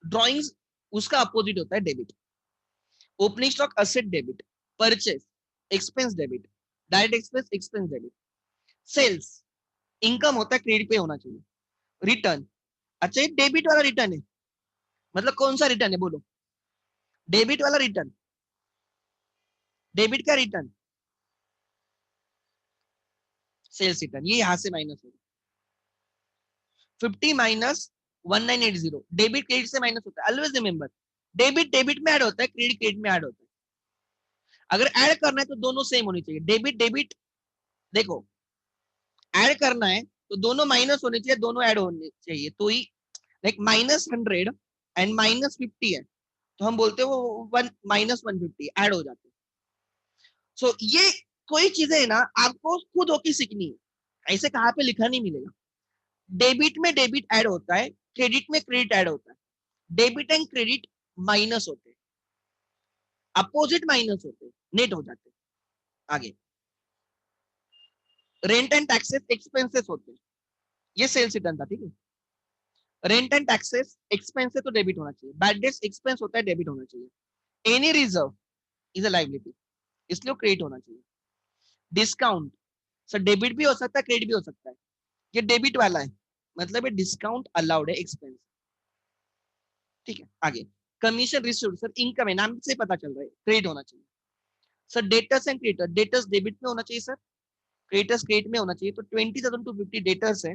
ड्रॉइंग्स उसका अपोजिट होता है debit. Opening stock asset debit, purchase expense debit, direct expense expense debit, sales income होता है क्रेडिट पे होना चाहिए। रिटर्न, अच्छा ये डेबिट वाला रिटर्न है, मतलब कौन सा रिटर्न है बोलो? डेबिट वाला रिटर्न, डेबिट का रिटर्न सेल्स रिटर्न, ये यहां से माइनस होगा। 50 माइनस 1980, डेबिट क्रेडिट से माइनस होता है। ऑलवेज रिमेंबर, डेबिट डेबिट में ऐड होता है, क्रेडिट क्रेडिट में ऐड होता है। अगर ऐड करना है तो दोनों सेम होनी चाहिए। डेबिट डेबिट, देखो ऐड करना है तो दोनों माइनस होने चाहिए, दोनों ऐड होने चाहिए तो ही। लाइक -100 एंड -50 है तो हम बोलते हैं वो -150 ऐड हो जाते हैं। सो ये कोई चीजें है ना आपको खुद होके सीखनी है, ऐसे कहाँ पे लिखा नहीं मिलेगा। डेबिट में डेबिट ऐड होता है, क्रेडिट में क्रेडिट ऐड होता है। डेबिट एंड क्रेडिट माइनस होते हैं, अपोजिट माइनस होते हैं, नेट हो जाते हैं। आगे रेंट एंड टैक्सेस एक्सपेंसेस होते हैं, ये सेल्स रिटर्न था, ठीक है। रेंट एंड टैक्सेस एक्सपेंस है तो डेबिट होना चाहिए। बैड डेट्स एक्सपेंस होता है, डेबिट होना चाहिए। Any reserve is a liability, इसलिए क्रेडिट होना चाहिए। डिस्काउंट सर डेबिट भी हो सकता है, क्रेडिट भी हो सकता है। ये डेबिट वाला है, मतलब ये डिस्काउंट अलाउड है, एक्सपेंस, ठीक है। आगे कमीशन रिसीव्ड, सर इनकम है, नाम से पता चल रहा है, क्रेडिट होना चाहिए। Sir debtors and creditor, debtors debit में होना चाहिए सर, क्रेडिटर्स क्रेडिट में होना चाहिए। तो 20,250 डेटर्स है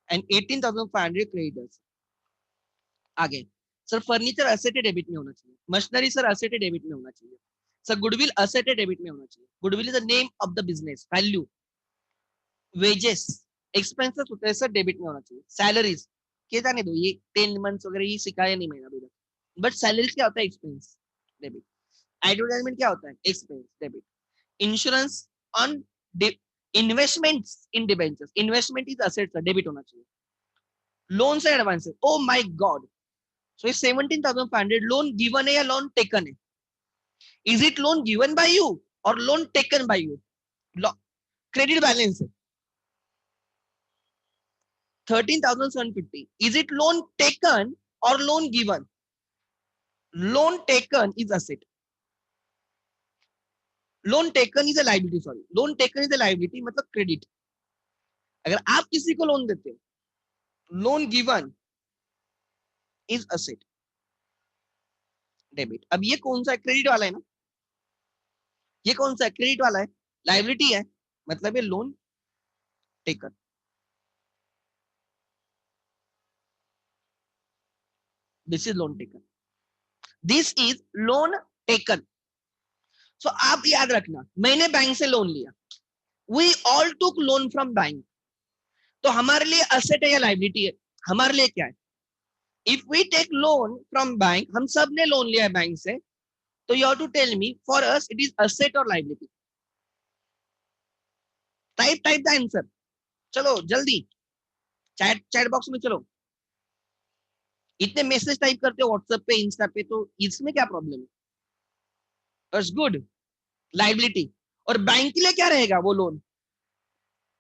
एंड 18,500 क्रेडिटर्स। आगे सर फर्नीचर असेट डेबिट में होना चाहिए, मशीनरी सर असेट डेबिट में होना चाहिए। सर गुडविल असेट डेबिट में होना चाहिए। Goodwill is the name of the business value. Wages expenses होते हैं सर, डेबिट में होना चाहिए। सैलरीज के जाने दो, ये 10 मंथ्स वगैरह ये सिखाया नहीं मैंने अभी तक, बट सैलरीज क्या होता है? Expense debit. एडवर्टाइजमेंट क्या होता है? Expense debit. Insurance on investments in debentures, investment is assets, debit होना चाहिए। Loans and advances, oh my god, so ये 17,500 लोन गिवन है या लोन टेकन है? Is it loan given by you or loan taken by you? Credit balance है 13,750, is it loan taken or loan given? Loan taken is asset, loan taken is a liability, sorry loan taken is a liability मतलब credit. अगर आप किसी को loan देते हो, loan given is asset, debit. अब ये कौन सा है? क्रेडिट वाला है ना, ये कौन सा है? क्रेडिट वाला है, लाइबिलिटी है, मतलब ये loan taken. This is loan taken, this is loan taken. So आप याद रखना, मैंने बैंक से लोन लिया, we all took loan from bank, तो हमारे लिए असेट है या लाइबिलिटी है? हमारे लिए क्या है? If we take loan from bank, हम सब ने लोन लिया है बैंक से, तो you have to tell me for us it is asset or liability. Type type the answer, चलो जल्दी, चैट चैट बॉक्स में चलो। इतने मैसेज टाइप करते हो व्हाट्सएप पे, इंस्टा पे, तो इसमें क्या प्रॉब्लम है? बस गुड, लाइबिलिटी। और बैंक के लिए क्या रहेगा वो लोन?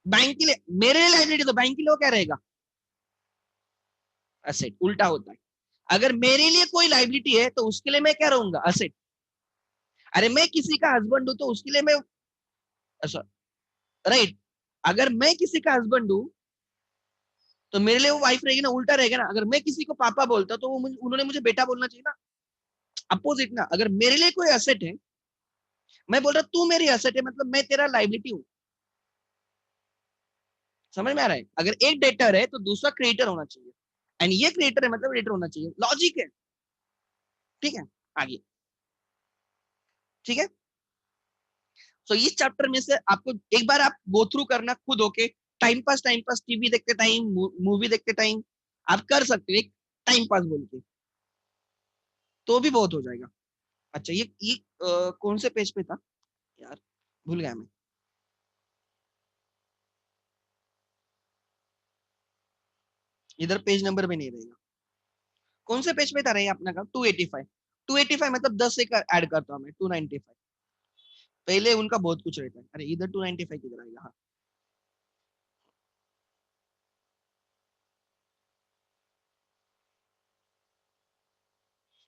बैंक के लिए, मेरे लिए लाइबिलिटी, तो बैंक के लिए वो क्या रहेगा? असेट। उल्टा होता है, अगर मेरे लिए कोई लाइबिलिटी है तो उसके लिए मैं क्या रहूंगा? असेट। अरे मैं किसी का हस्बैंड हूं तो उसके लिए मैं, राइट, अगर मैं किसी का हस्बैंड हूं तो मेरे लिए वो वाइफ रहेगी ना, उल्टा रहेगा ना। अगर मैं किसी को पापा बोलता तो वो उन्होंने मुझे बेटा बोलना चाहिए ना, अपोजिट ना। अगर मेरे लिए कोई असेट है, मैं बोल रहा तू मेरी असेट है, मतलब मैं तेरा लाइबिलिटी हूँ। समझ में आ रहा है? अगर एक डेटर है तो दूसरा क्रिएटर होना चाहिए, एंड ये क्रिएटर है मतलब डेटर होना चाहिए, लॉजिक है, ठीक है। आगे, ठीक है। सो इस चैप्टर में से आपको एक बार आप गो थ्रू करना खुद होके, टाइम पास टीवी देखते टाइम, मूवी देखते टाइम आप कर सकते हो एक टाइम पास बोल के, तो भी बहुत हो जाएगा। अच्छा ये कौन से पेज पे था यार, भूल गया मैं। इधर पेज नंबर में नहीं रहेगा। कौन से पेज पे था रहे अपना का 285। 285 मतलब 10 एक ऐड करता हूँ मैं 295। पहले उनका बहुत कुछ रहता है। अरे इधर 295 किधर आएगा? हाँ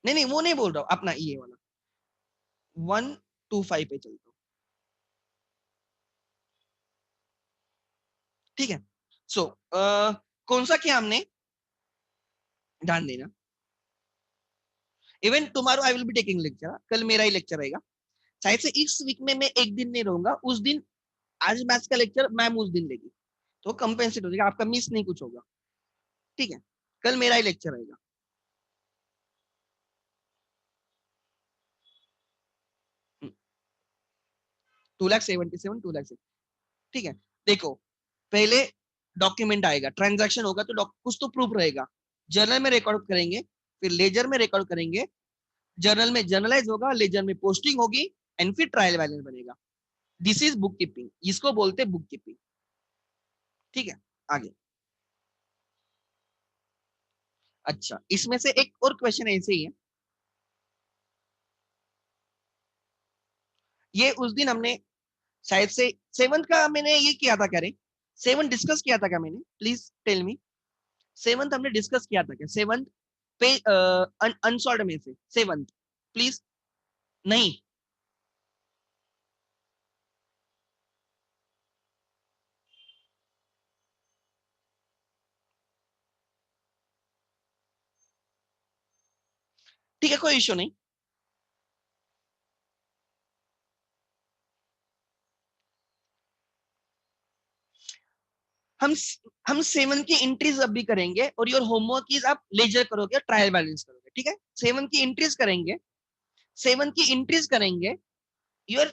नहीं नहीं वो नहीं बोल रहा हूँ, अपना ये वाला 125 पे चलता हूँ। ठीक है। सो कौन सा किया हमने, ध्यान देना। Even tomorrow I will be taking lecture, कल मेरा ही लेक्चर रहेगा। शायद से इस वीक में मैं एक दिन नहीं रहूंगा, उस दिन आज मैथ्स का लेक्चर मैम उस दिन लेगी, तो कंपेंसेट हो जाएगा, आपका मिस नहीं कुछ होगा। ठीक है, कल मेरा ही लेक्चर रहेगा। 2,77,000 2,00,000। ठीक है। देखो पहले डॉक्यूमेंट आएगा, ट्रांजैक्शन होगा तो कुछ तो प्रूफ रहेगा। जर्नल में रिकॉर्ड करेंगे, फिर लेजर में रिकॉर्ड करेंगे, जर्नल में जर्नलाइज होगा, लेजर में पोस्टिंग होगी, एंड फिर ट्रायल बैलेंस बनेगा। दिस इज बुक कीपिंग, इसको बोलते हैं बुक कीपिंग। ठीक है, आगे। अच्छा, इसमें से एक और क्वेश्चन ऐसे ही है। ये उस दिन हमने शायद से सेवंथ का मैंने ये किया था क्या रे? सेवन डिस्कस किया था क्या मैंने? Please tell me. सेवंथ हमने डिस्कस किया था क्या? सेवंथ पे अनसॉल्व में से सेवंथ, प्लीज। नहीं, ठीक है, कोई इश्यू नहीं। हम हम सेवन की एंट्रीज अब भी करेंगे, और योर होमवर्क इज आप लेजर करोगे, ट्रायल बैलेंस करोगे। ठीक है, सेवन की एंट्रीज करेंगे, सेवन की एंट्रीज करेंगे। Your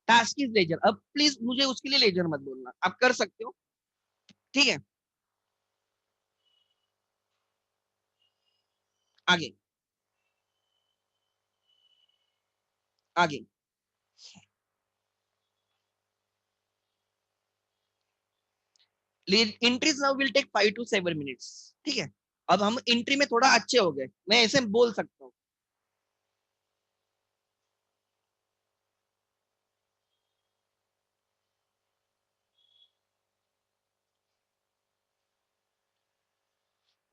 task is ledger. अब प्लीज मुझे उसके लिए लेजर मत बोलना, आप कर सकते हो। ठीक है, आगे। आगे entries now will take 5 to 7 minutes. ठीक है, अब हम एंट्री में थोड़ा अच्छे हो गए, मैं ऐसे बोल सकता हूँ।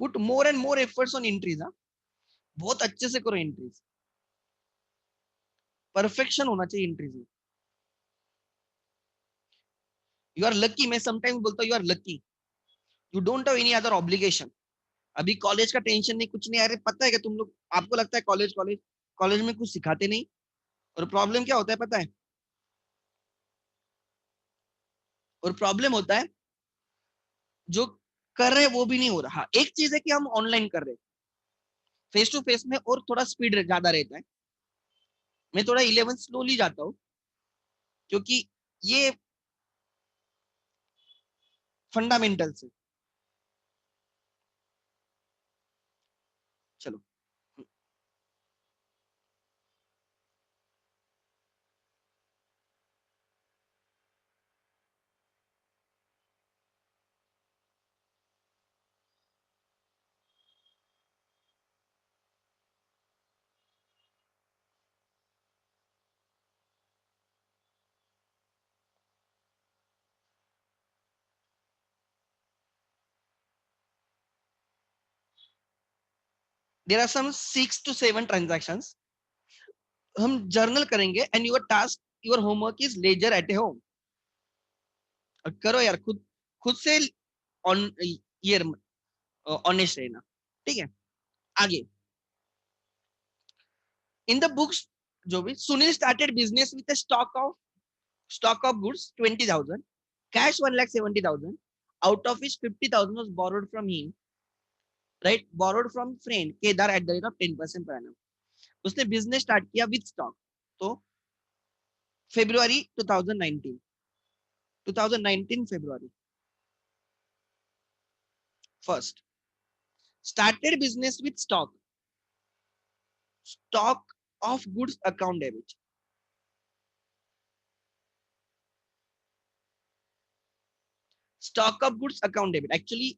Put more and more efforts on entries. हाँ, बहुत अच्छे से करो एंट्रीज, परफेक्शन होना चाहिए एंट्रीज में। यू आर लकी, मैं समटाइम्स बोलता हूँ you are lucky, you don't have any other obligation. अभी कॉलेज का टेंशन नहीं, कुछ नहीं। अरे पता है कि तुम लोग, आपको लगता है कॉलेज कॉलेज कॉलेज में कुछ सिखाते नहीं। और प्रॉब्लम क्या होता है पता है? और प्रॉब्लम होता है जो कर रहे हैं वो भी नहीं हो रहा। हाँ, एक चीज है कि हम ऑनलाइन कर रहे हैं, फेस टू फेस में और थोड़ा स्पीड ज्यादा रहता है। मैं थोड़ा 11 स्लोली जाता हूँ, क्योंकि ये फंडामेंटल से। चलो, there are some 6 to 7 transaction. हम जर्नल करेंगे, and your task, your homework is ledger at a home. करो यार, खुद खुद से ऑन ये ऑनेस्ट रहना। ठीक है, आगे। इन द बुक्स, जो भी Sunil started business with stock of goods 20,000, cash 1,70,000, out of which 50,000 was borrowed from him, right? Borrowed from friend Kedar at the rate of 10% per annum. उसने बिजनेस स्टार्ट किया with stock. तो February 2019, 2019 February first, started business with stock of goods account debit. Stock of goods account debit actually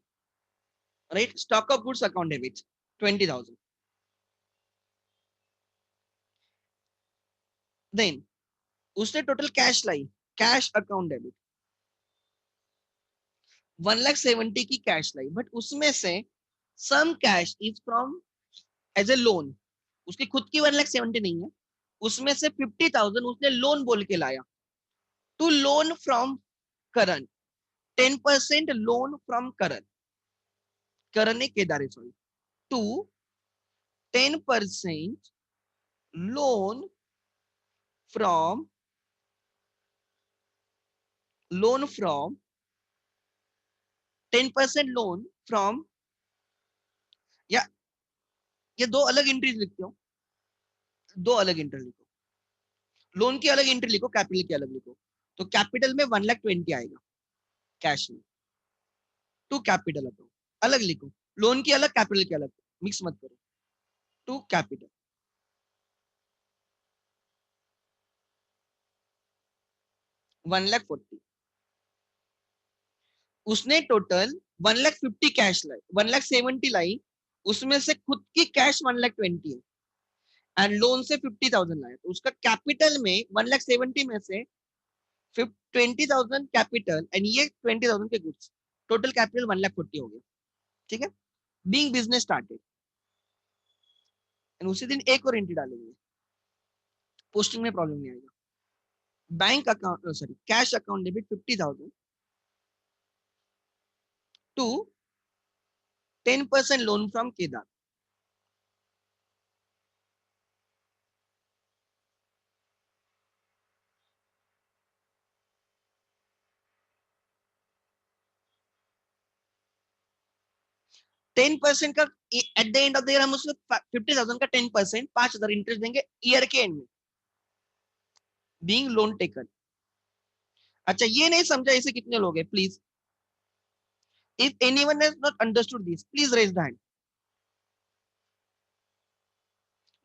right, stock of goods account debit 20,000. Then उसने total cash लाई, cash account debit 1,70,000 की cash लाई, but उसमें से some cash is from as a loan, उसकी खुद की 1,70,000 नहीं है, उसमें से 50,000 उसने लोन बोल के लाया, to loan from Karan, 10% loan from Karan, Karan ने Kedar sorry, to 10% loan from, loan from 10% loan from, या ये दो अलग एंट्रीज लिखते हो, दो अलग एंट्री लिखो, लोन की अलग एंट्री लिखो, कैपिटल की अलग लिखो. तो कैपिटल में 1,20,000 आएगा कैश में, टू कैपिटल अकाउंट अलग लिखो, लोन की अलग कैपिटल की अलग, मिक्स मत करो, टू कैपिटल 1,40,000. उसने टोटल 1,50,000 कैश लाई, 1,70,000 लाई, उसमें से खुद की कैश 1,20,000 है एंड लोन से 50,000 लाया, तो उसका कैपिटल में 1,70,000 में से 20,000 कैपिटल एंड ये 20,000 के गुड्स, टोटल कैपिटल 1,40,000 हो गया. ठीक है, बीइंग बिजनेस स्टार्टेड, एंड उसी दिन एक और एंट्री डालेंगे, पोस्टिंग में प्रॉब्लम नहीं आएगा. Bank account sorry cash account debit 50,000 to 10% loan from Kedar. Ten percent का at the end of the year हम उसको 50,000 का 10% 5,000 इंटरेस्ट देंगे ईयर के एंड में, बीइंग लोन टेकन. अच्छा ये नहीं समझा इसे कितने लोग हैं please, if anyone has not understood this please raise the hand.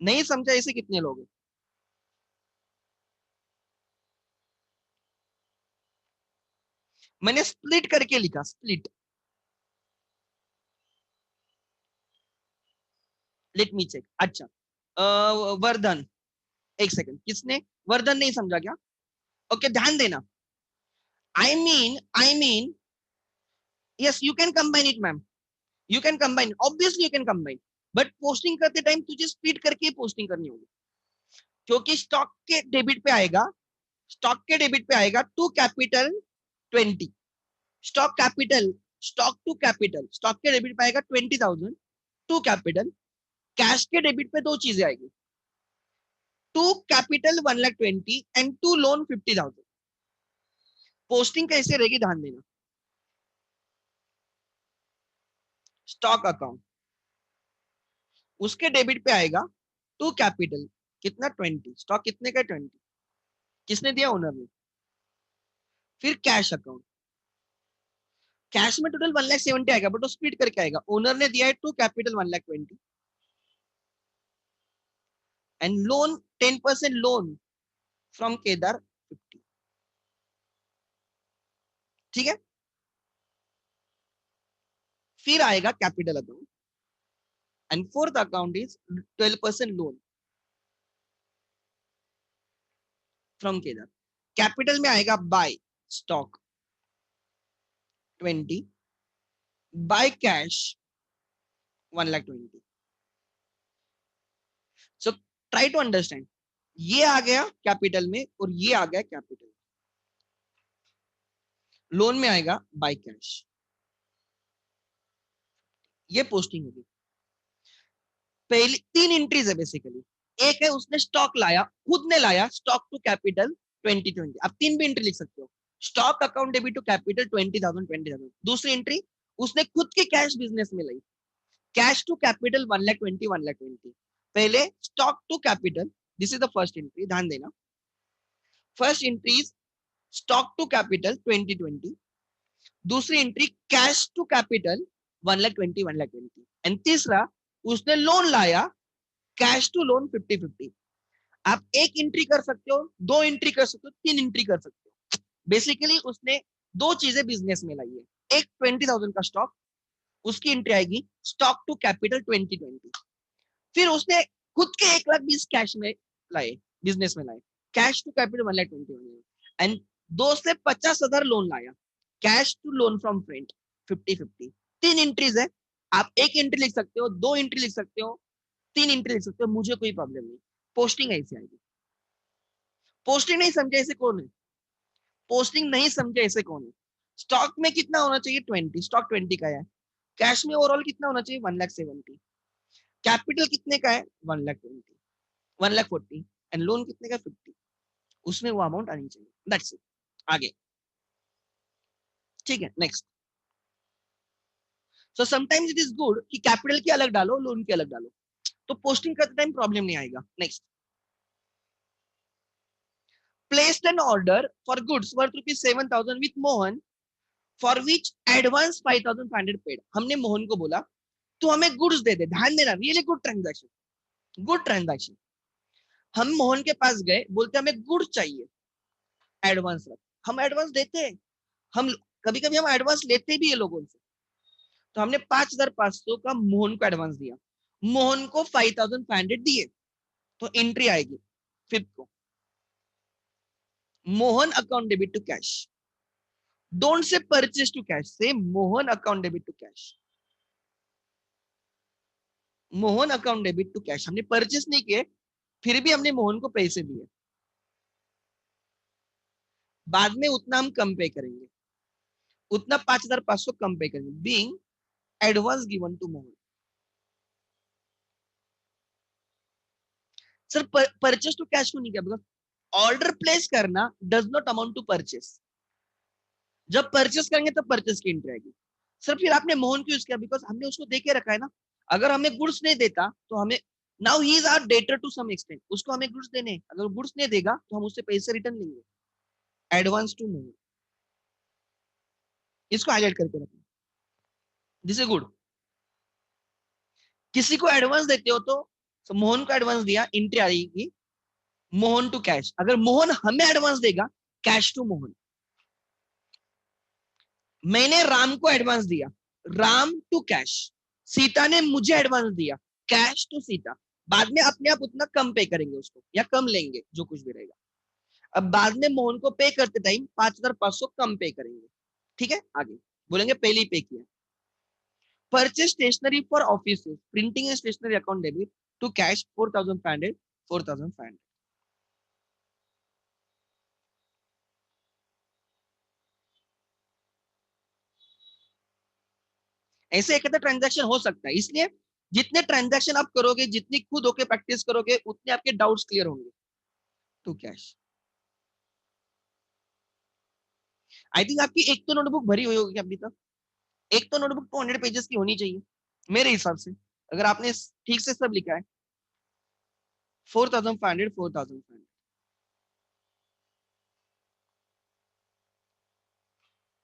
नहीं समझा इसे कितने लोग हैं? मैंने स्प्लिट करके लिखा, स्प्लिट. Late me check. अच्छा वर्धन, एक सेकंड, किसने, वर्धन नहीं समझा क्या? ओके ध्यान देना. I mean yes you can combine it ma'am, you can combine, obviously you can combine, but posting करते टाइम तुझे स्प्लिट करके पोस्टिंग करनी होगी, क्योंकि स्टॉक के डेबिट पे आएगा, स्टॉक के डेबिट पे आएगा to capital 20, stock capital, stock to capital, stock के डेबिट पे आएगा 20,000 टू कैपिटल, कैश के डेबिट पे दो चीजें आएगी, to capital 1,20,000 and to loan 50,000. Posting कैसे रहेगी ध्यान देना. स्टॉक अकाउंट, उसके डेबिट पे आएगा टू कैपिटल कितना 20, स्टॉक कितने का 20, किसने दिया, ओनर ने. फिर कैश अकाउंट, कैश में टोटल 1,70,000 आएगा बट वो स्प्लिट करके आएगा, ओनर ने दिया है to capital 1,20,000 and loan 10% loan from Kedar 50. ठीक है, फिर आएगा capital account and fourth account is 12% loan from Kedar. Capital में आएगा by stock 20, by cash 1,20,000. So try to understand, ये आ गया कैपिटल में और ये आ गया कैपिटल, लोन में आएगा बाय कैश, ये पोस्टिंग होगी. पहली तीन एंट्रीज है बेसिकली, एक है उसने स्टॉक लाया, खुद ने लाया, स्टॉक टू कैपिटल 2020, अब तीन भी एंट्री लिख सकते हो, stock account debit to capital 20,000 20,000. दूसरी एंट्री उसने खुद की कैश बिजनेस में लाई, कैश टू कैपिटल 1,20,000 1,20,000. पहले stock to capital, this is the first entry, ध्यान देना. First entry stock to capital 2020, दूसरी entry cash to capital 1,20,000 1,20,000 and तीसरा उसने लोन लाया, कैश टू लोन 50-50. आप एक एंट्री कर सकते हो, दो एंट्री कर सकते हो, तीन एंट्री कर सकते हो. बेसिकली उसने दो चीजें बिजनेस में लाई है, एक 20,000 का स्टॉक, उसकी एंट्री आएगी स्टॉक टू कैपिटल 2020। फिर उसने खुद के 1,20,000 कैश में लाए, बिजनेस में लाए, कैश टू कैपिटल 1,21,000 एंड 2 से 50,000 लोन लाया, cash to loan from friend 50-50। 3 entries है, आप एक एंट्री लिख सकते हो, 2 एंट्री लिख सकते हो, 3 एंट्री लिख सकते हो, मुझे कोई प्रॉब्लम नहीं। पोस्टिंग ऐसी आएगी। पोस्टिंग नहीं समझे ऐसे कौन है? पोस्टिंग नहीं समझे ऐसे कौन है? स्टॉक में कितना होना चाहिए? 20, स्टॉक 20 का है। कैश में ओवरऑल कितना होना चाहिए? 1,70,000। कैपिटल कितने का है? 1,20,000, 1,40,000 एंड लोन कितने का? 50। उसमें वो अमाउंट आनी चाहिए, दैट्स इट। आगे ठीक है, next. So sometimes it is good कि कैपिटल की अलग डालो, लोन की अलग डालो, तो पोस्टिंग करते टाइम प्रॉब्लम नहीं आएगा। Next, placed an order for goods worth ₹7,000 with Mohan for which advance 5,500 paid। हमने मोहन को बोला तू हमें गुड्स दे दे, ध्यान देना, really good transaction, good transaction. हम मोहन के पास गए, बोलते हमें गुड्स चाहिए, एडवांस रख। हम एडवांस देते हैं, हम कभी कभी हम एडवांस लेते भी है लोगों से। तो हमने 5,500 का मोहन को एडवांस दिया, मोहन को 5,500 दिए, तो एंट्री आएगी 5th को, Mohan account debit to cash. Don't say purchase to cash, say Mohan account debit to cash. Mohan account debit to cash, हमने परचेस नहीं किए, फिर भी हमने मोहन को पैसे दिए, बाद में उतना हम कम पे करेंगे, उतना 5,500 कम पे करेंगे, being advance given to Mohan. Sir purchase to cash क्यों नहीं किया? बिकॉज ऑर्डर प्लेस करना does not amount to purchase. जब परचेस करेंगे तब परचेस की एंट्री आएगी। सर फिर आपने मोहन क्यों यूज किया? बिकॉज हमने उसको दे के रखा है ना, अगर हमें गुड्स नहीं देता तो हमें, now he is our debtor to some extent, उसको हमें गुड्स देने, अगर गुड्स नहीं देगा तो हम उससे पैसे रिटर्न लेंगे, एडवांस टू मोहन। इसको हाईलाइट करके रखना, दिस इज गुड। किसी को एडवांस देते हो तो मोहन को एडवांस दिया, एंट्री आएगी मोहन टू कैश। अगर मोहन हमें एडवांस देगा, कैश टू मोहन। मैंने राम को एडवांस दिया, राम टू कैश। सीता ने मुझे एडवांस दिया, कैश टू सीता। बाद में अपने आप उतना कम पे करेंगे उसको, या कम लेंगे, जो कुछ भी रहेगा। अब बाद में मोहन को पे करते टाइम 5,500 कम पे करेंगे, ठीक है। आगे बोलेंगे पहले ही पे किया। Purchase stationery for office, printing and stationery account debit to cash 4,500, 4,500। ऐसे एक ट्रांजैक्शन हो सकता है, इसलिए जितने ट्रांजैक्शन आप करोगे, जितनी खुद होके प्रैक्टिस करोगे, उतने आपके डाउट्स क्लियर होंगे। टू कैश, आई थिंक आपकी एक तो नोटबुक भरी हुई होगी अभी तक, एक तो नोटबुक 200 पेजेस की होनी चाहिए मेरे हिसाब से, अगर आपने ठीक से सब लिखा है। 4,500, 4,500,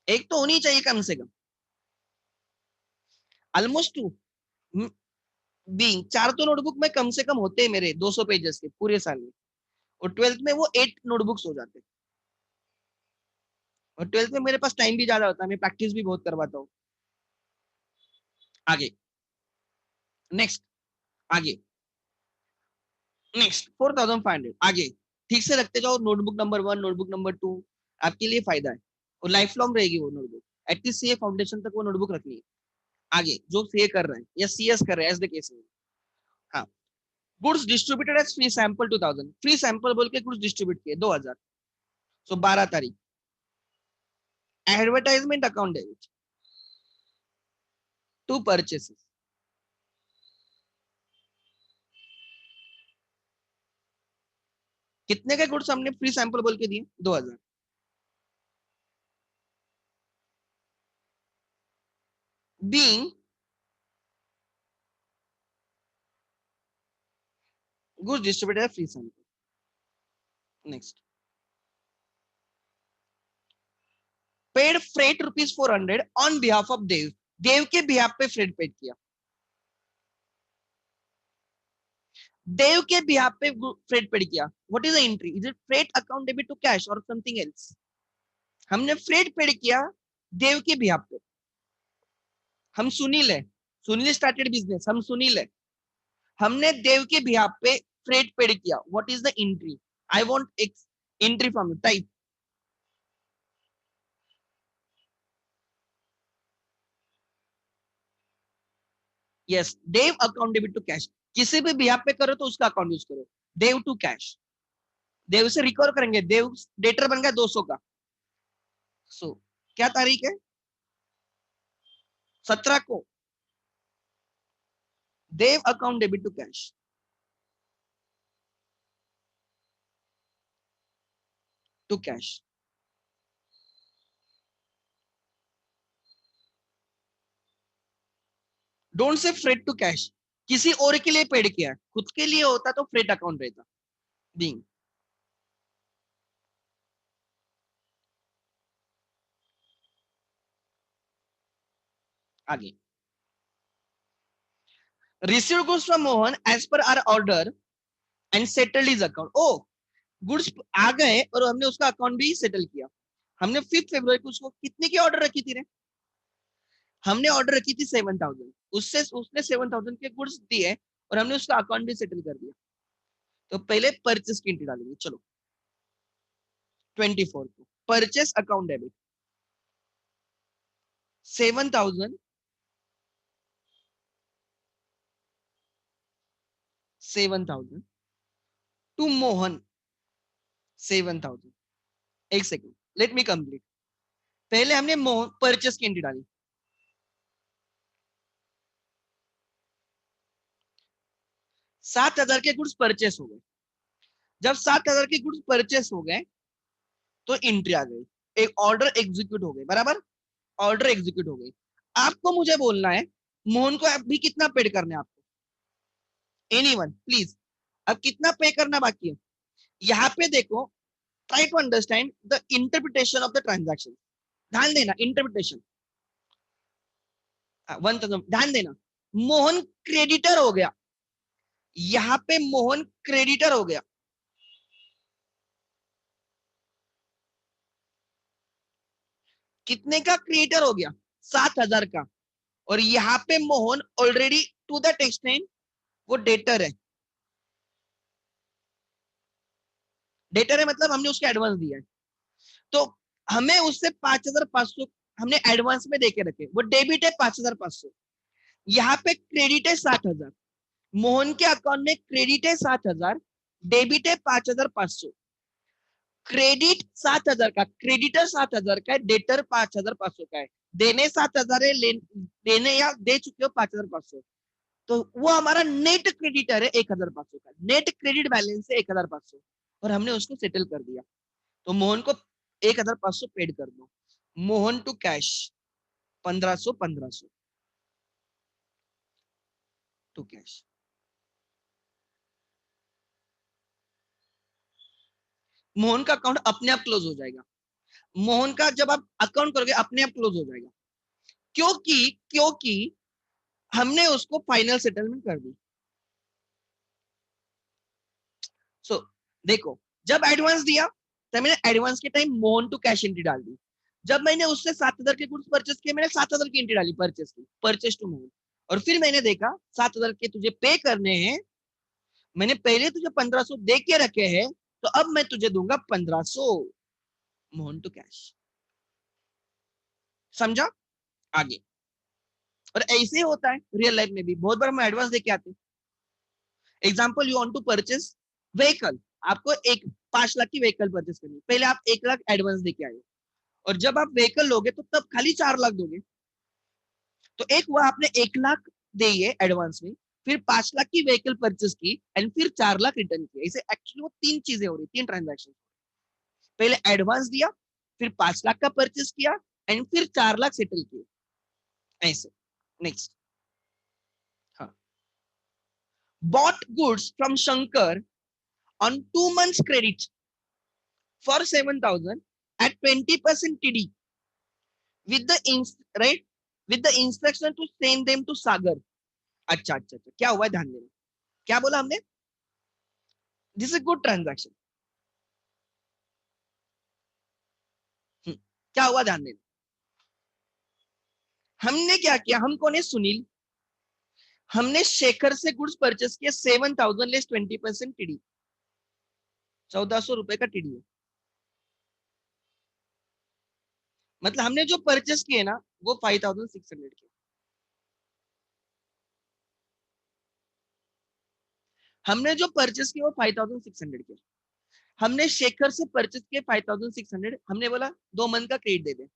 एक तो होनी चाहिए कम से कम, ऑलमोस्ट टू। बीइंग 4 तो नोटबुक में कम से कम होते हैं मेरे 200 पेजेस के पूरे साल में, और 12th में वो 8 नोटबुक्स हो जाते हैं। और 12th में मेरे पास टाइम भी ज्यादा होता है, मैं प्रैक्टिस भी बहुत करवाता हूँ। आगे नेक्स्ट, आगे नेक्स्ट 4,500। आगे ठीक से रखते जाओ, नोटबुक नंबर 1, नोटबुक नंबर 2, आपके लिए फायदा है, और लाइफ लॉन्ग रहेगी वो नोटबुक, एटलीस्ट सीए फाउंडेशन तक वो नोटबुक रखनी है। आगे जो सीए कर रहे हैं या सीएस कर रहे हैं, एज द केस। हाँ, goods distributed as free sample 2,000, free sample बोल के गुड्स डिस्ट्रीब्यूट किए 2,000। सो 12 तारीख, advertisement account debit to purchases, कितने के गुड्स हमने फ्री सैंपल बोल के दिए? 2,000। Being goods distributed as free sample. Next, paid freight ₹400 on behalf of Dev, Dev के बिहाफ पे फ्रेट पेड किया, देव के बिहाफ पे फ्रेट पेड किया। What is the entry? Is it freight account debit to cash और समथिंग एल्स? हमने freight paid किया देव के बिहाफ पे, हम सुनील है, सुनील स्टार्टेड बिजनेस, हम सुनील है, हमने देव के बिहाफ पे फ्रेट पेड किया, what is the entry? I want entry from you, type. Yes, Dev account debit to cash, किसी भी बिहाफ पे करो तो उसका अकाउंट यूज करो, देव टू कैश, देव से रिकवर करेंगे, देव डेटर बन गया 200 का। सो क्या तारीख है? 17 को Dev account debit to cash, to cash. Don't say freight to cash, किसी और के लिए पेड किया है, खुद के लिए होता तो फ्रेट अकाउंट रहता। बीइंग आगे, receive goods from Mohan as per our order and settled his account. Oh, goods आ गए और हमने उसका अकाउंट भी सेटल किया। हमने 5 फरवरी को उसको कितने की ऑर्डर रखी थी रे? हमने ऑर्डर रखी थी 7,000, उससे उसने 7,000 के गुड्स दिए और हमने उसका अकाउंट भी सेटल कर दिया। तो पहले परचेस की एंट्री डालेंगे, चलो 24 को purchase account debit 7,000, 7,000 to Mohan 7,000। एक सेकेंड, लेट मी कंप्लीट। पहले हमने मोहन परचेस की एंट्री डाली, 7,000 के गुड्स परचेस हो गए। जब 7,000 के गुड्स परचेस हो गए तो एंट्री आ गई, एक ऑर्डर एग्जीक्यूट हो गई, बराबर, ऑर्डर एग्जीक्यूट हो गई। आपको मुझे बोलना है मोहन को अभी कितना पेड करना है आपको, एनीवन प्लीज, अब कितना पे करना बाकी है? यहाँ पे देखो, try to understand the interpretation of the transaction, ध्यान देना इंटरप्रिटेशन। 1,000 ध्यान देना, मोहन क्रेडिटर हो गया, यहाँ पे मोहन क्रेडिटर हो गया, कितने का क्रिएटर हो गया? 7,000 का। और यहाँ पे Mohan already to that extent वो डेटर है, डेटर है मतलब हमने उसके एडवांस दिया है, तो हमें उससे 5,500 हमने एडवांस में देके रखे, वो डेबिट है 5,500। यहाँ पे क्रेडिट है 7,000, मोहन के अकाउंट में क्रेडिट है 7,000, डेबिट है 5,500। क्रेडिट 7,000 का, क्रेडिटर 7,000 का है, डेटर 5,500 का है। देने 7,000 है, देने या दे चुके हो 5,500, तो वो हमारा नेट क्रेडिटर है 1,500 का, नेट क्रेडिट बैलेंस है 1,500, और हमने उसको सेटल कर दिया। तो मोहन को 1,500 पेड कर दो, Mohan to cash 1,500, 1,500 to cash. Mohan का अकाउंट अपने आप क्लोज हो जाएगा, मोहन का जब आप अकाउंट करोगे अपने आप क्लोज हो जाएगा, क्योंकि क्योंकि हमने उसको फाइनल सेटलमेंट कर दी। सो देखो, जब एडवांस दिया तो मैंने एडवांस के time Mohan to cash entry डाल दी, जब मैंने उससे 7,000 के गुड्स परचेस किए मैंने 7,000 की एंट्री डाली, परचेस की, परचेस टू मोहन। और फिर मैंने देखा 7,000 के तुझे पे करने हैं, मैंने पहले तुझे 1,500 दे के रखे हैं, तो अब मैं तुझे दूंगा 1,500, मोहन टू कैश। समझा? आगे, और ऐसे ही होता है रियल लाइफ में भी, बहुत बार हम एडवांस देके आते हैं। Example, you want to purchase vehicle, आपको एक 5 लाख की व्हीकल परचेस करनी, पहले आप 1 लाख एडवांस देके आए, और जब आप व्हीकल लोगे तो तब खाली 4 लाख दोगे। तो एक हुआ आपने 1 लाख दी है एडवांस में, फिर 5 लाख की व्हीकल परचेस की एंड फिर 4 लाख रिटर्न किया, इसे एक्चुअली वो 3 चीजें हो रही, 3 ट्रांजेक्शन, पहले एडवांस दिया, फिर 5 लाख का परचेस किया एंड फिर 4 लाख सेटल किए, ऐसे। नेक्स्ट, हाँ, bought goods from Shankar on 2 months credit for 7,000 at 20% TD with the right, with the instruction to send them to Sagar। अच्छा अच्छा अच्छा, क्या हुआ ध्यान देना, क्या बोला हमने? This is good transaction. क्या हुआ ध्यान देना, हमने क्या किया, हम कौन है, सुनील, हमने शेखर से गुड्स परचेस किया 7,000 लेस 20% टीडी, 1400 रुपए का टीडी है। मतलब हमने जो परचेस किए ना वो 5,600 के, हमने जो परचेस किया वो 5,600 के, हमने शेखर से परचेस किए 5,600, हमने बोला 2 मंथ का क्रेडिट दे दे,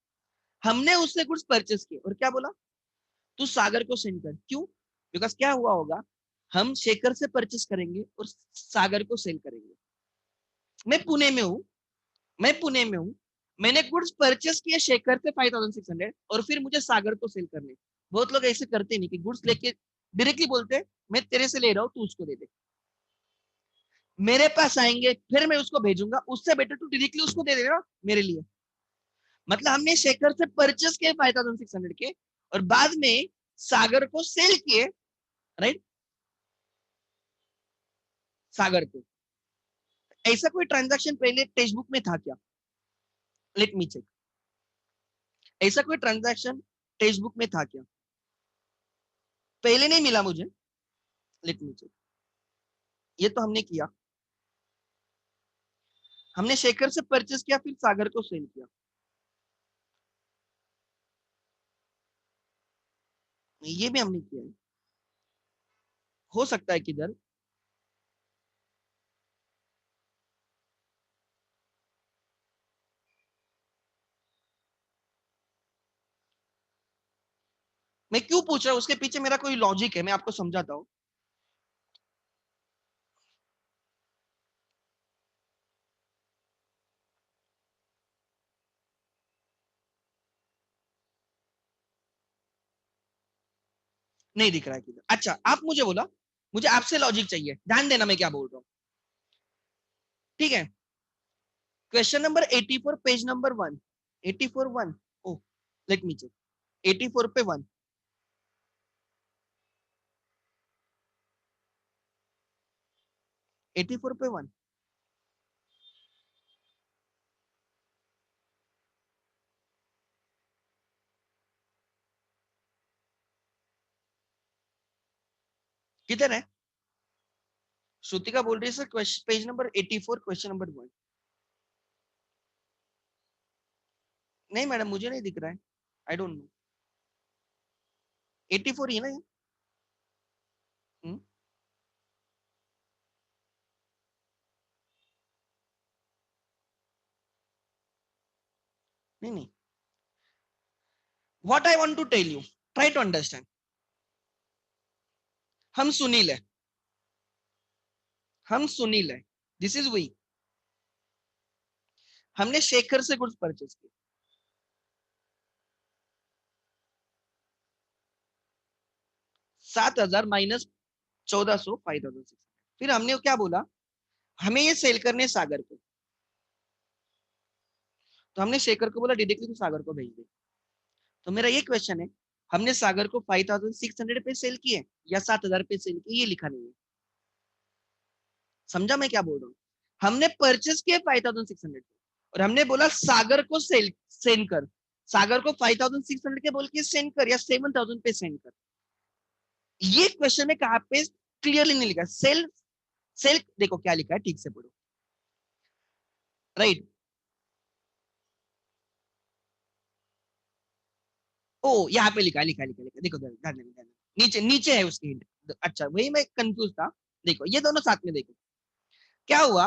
हमने उससे गुड्स परचेस किए और क्या बोला, तू सागर को सेंड कर। क्यों, बिकॉज क्या हुआ होगा, हम शेखर से परचेस करेंगे और सागर को सेल करेंगे। मैं पुणे में हूँ, मैं पुणे में हूँ, मैंने गुड्स परचेस किए शेखर से 5,600 और फिर मुझे सागर को सेल करने। बहुत लोग ऐसे करते नहीं कि गुड्स लेके डायरेक्टली बोलते मैं तेरे से ले रहा हूँ तू उसको दे दे, मेरे पास आएंगे फिर मैं उसको भेजूंगा, उससे बेटर तू डायरेक्टली उसको दे देना मेरे लिए। मतलब हमने शेखर से परचेस किए 5,600 के और बाद में सागर को सेल किए, राइट, सागर को। ऐसा कोई ट्रांजैक्शन पहले टेक्स्ट बुक में था क्या, लेट मी चेक, ऐसा कोई ट्रांजैक्शन टेक्स्ट बुक में था क्या, पहले नहीं मिला मुझे, लेट मी चेक। ये तो हमने किया, हमने शेखर से परचेस किया फिर सागर को सेल किया, ये भी हमने किया है। हो सकता है किधर, मैं क्यों पूछ रहा हूँ उसके पीछे मेरा कोई लॉजिक है, मैं आपको समझाता हूँ। नहीं दिख रहा है किधर, अच्छा आप मुझे बोला, मुझे आपसे लॉजिक चाहिए, ध्यान देना मैं क्या बोल रहा हूँ, ठीक है। क्वेश्चन नंबर 84 पेज नंबर 1, 84 1, ओ लेट मी चेक, 84 पे 1, 84 पे 1, किधर है, श्रुतिका बोल रही है sir page number 84 question number 1। नहीं मैडम मुझे नहीं दिख रहा है, आई डोंट नो, 84 ही है ना ये? हम्म, नहीं नहीं, what I want to tell you, try to understand. हम सुनील है, हम सुनील है, दिस इज वी, हमने शेखर से गुड्स परचेज किया, 7,000 माइनस 1,400, 5,600, फिर हमने क्या बोला, हमें ये सेल करने सागर को, तो हमने शेखर को बोला डायरेक्टली तू सागर को भेज दे। तो मेरा ये क्वेश्चन है, हमने सागर को 5,600 पे सेल किए या 7,000 पे सेल किए, ये लिखा नहीं है, समझा मैं क्या बोल रहा हूँ। हमने परचेस किए 5,600 और हमने बोला सागर को सेंड कर, सागर को 5,600 के बोल के सेंड कर या 7,000 पे सेंड कर। ये क्वेश्चन में कहाँ पे क्लियरली नहीं लिखा, सेल, सेल देखो क्या लिखा है, ठीक से पढ़ो, राइट। ओ यहाँ पे लिखा है, लिखा है, लिखा है, लिखा है। देखो ध्यान देना, ध्यान देना। नीचे नीचे है उसकी हिंट, अच्छा वही मैं कंफ्यूज था। देखो ये दोनों साथ में देखो, क्या हुआ,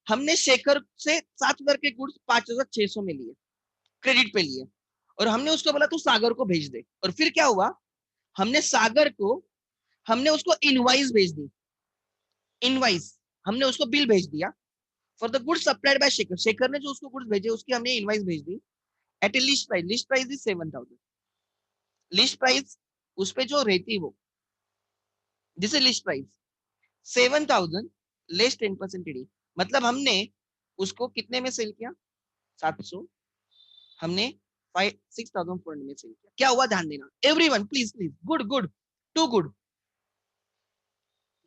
हमने शेखर से 7,000 के गुड्स 5,600 में लिए, क्रेडिट पे लिए, और हमने उसको बोला तू सागर को भेज दे, और फिर क्या हुआ, हमने सागर को, हमने उसको इनवाइस भेज दी, इनवाइस, हमने उसको बिल भेज दिया for the goods supplied by Shekhar, Shekhar ने जो उसको गुड्स भेजे उसकी हमने इनवाइस भेज दी at a list price, list price is 7,000, list price उस पे जो रहती वो, this is list price 7,000 less 10% TD, मतलब हमने उसको कितने में सेल किया, 700, हमने 6,400 में सेल किया। क्या हुआ ध्यान देना, everyone please please, good good, to good,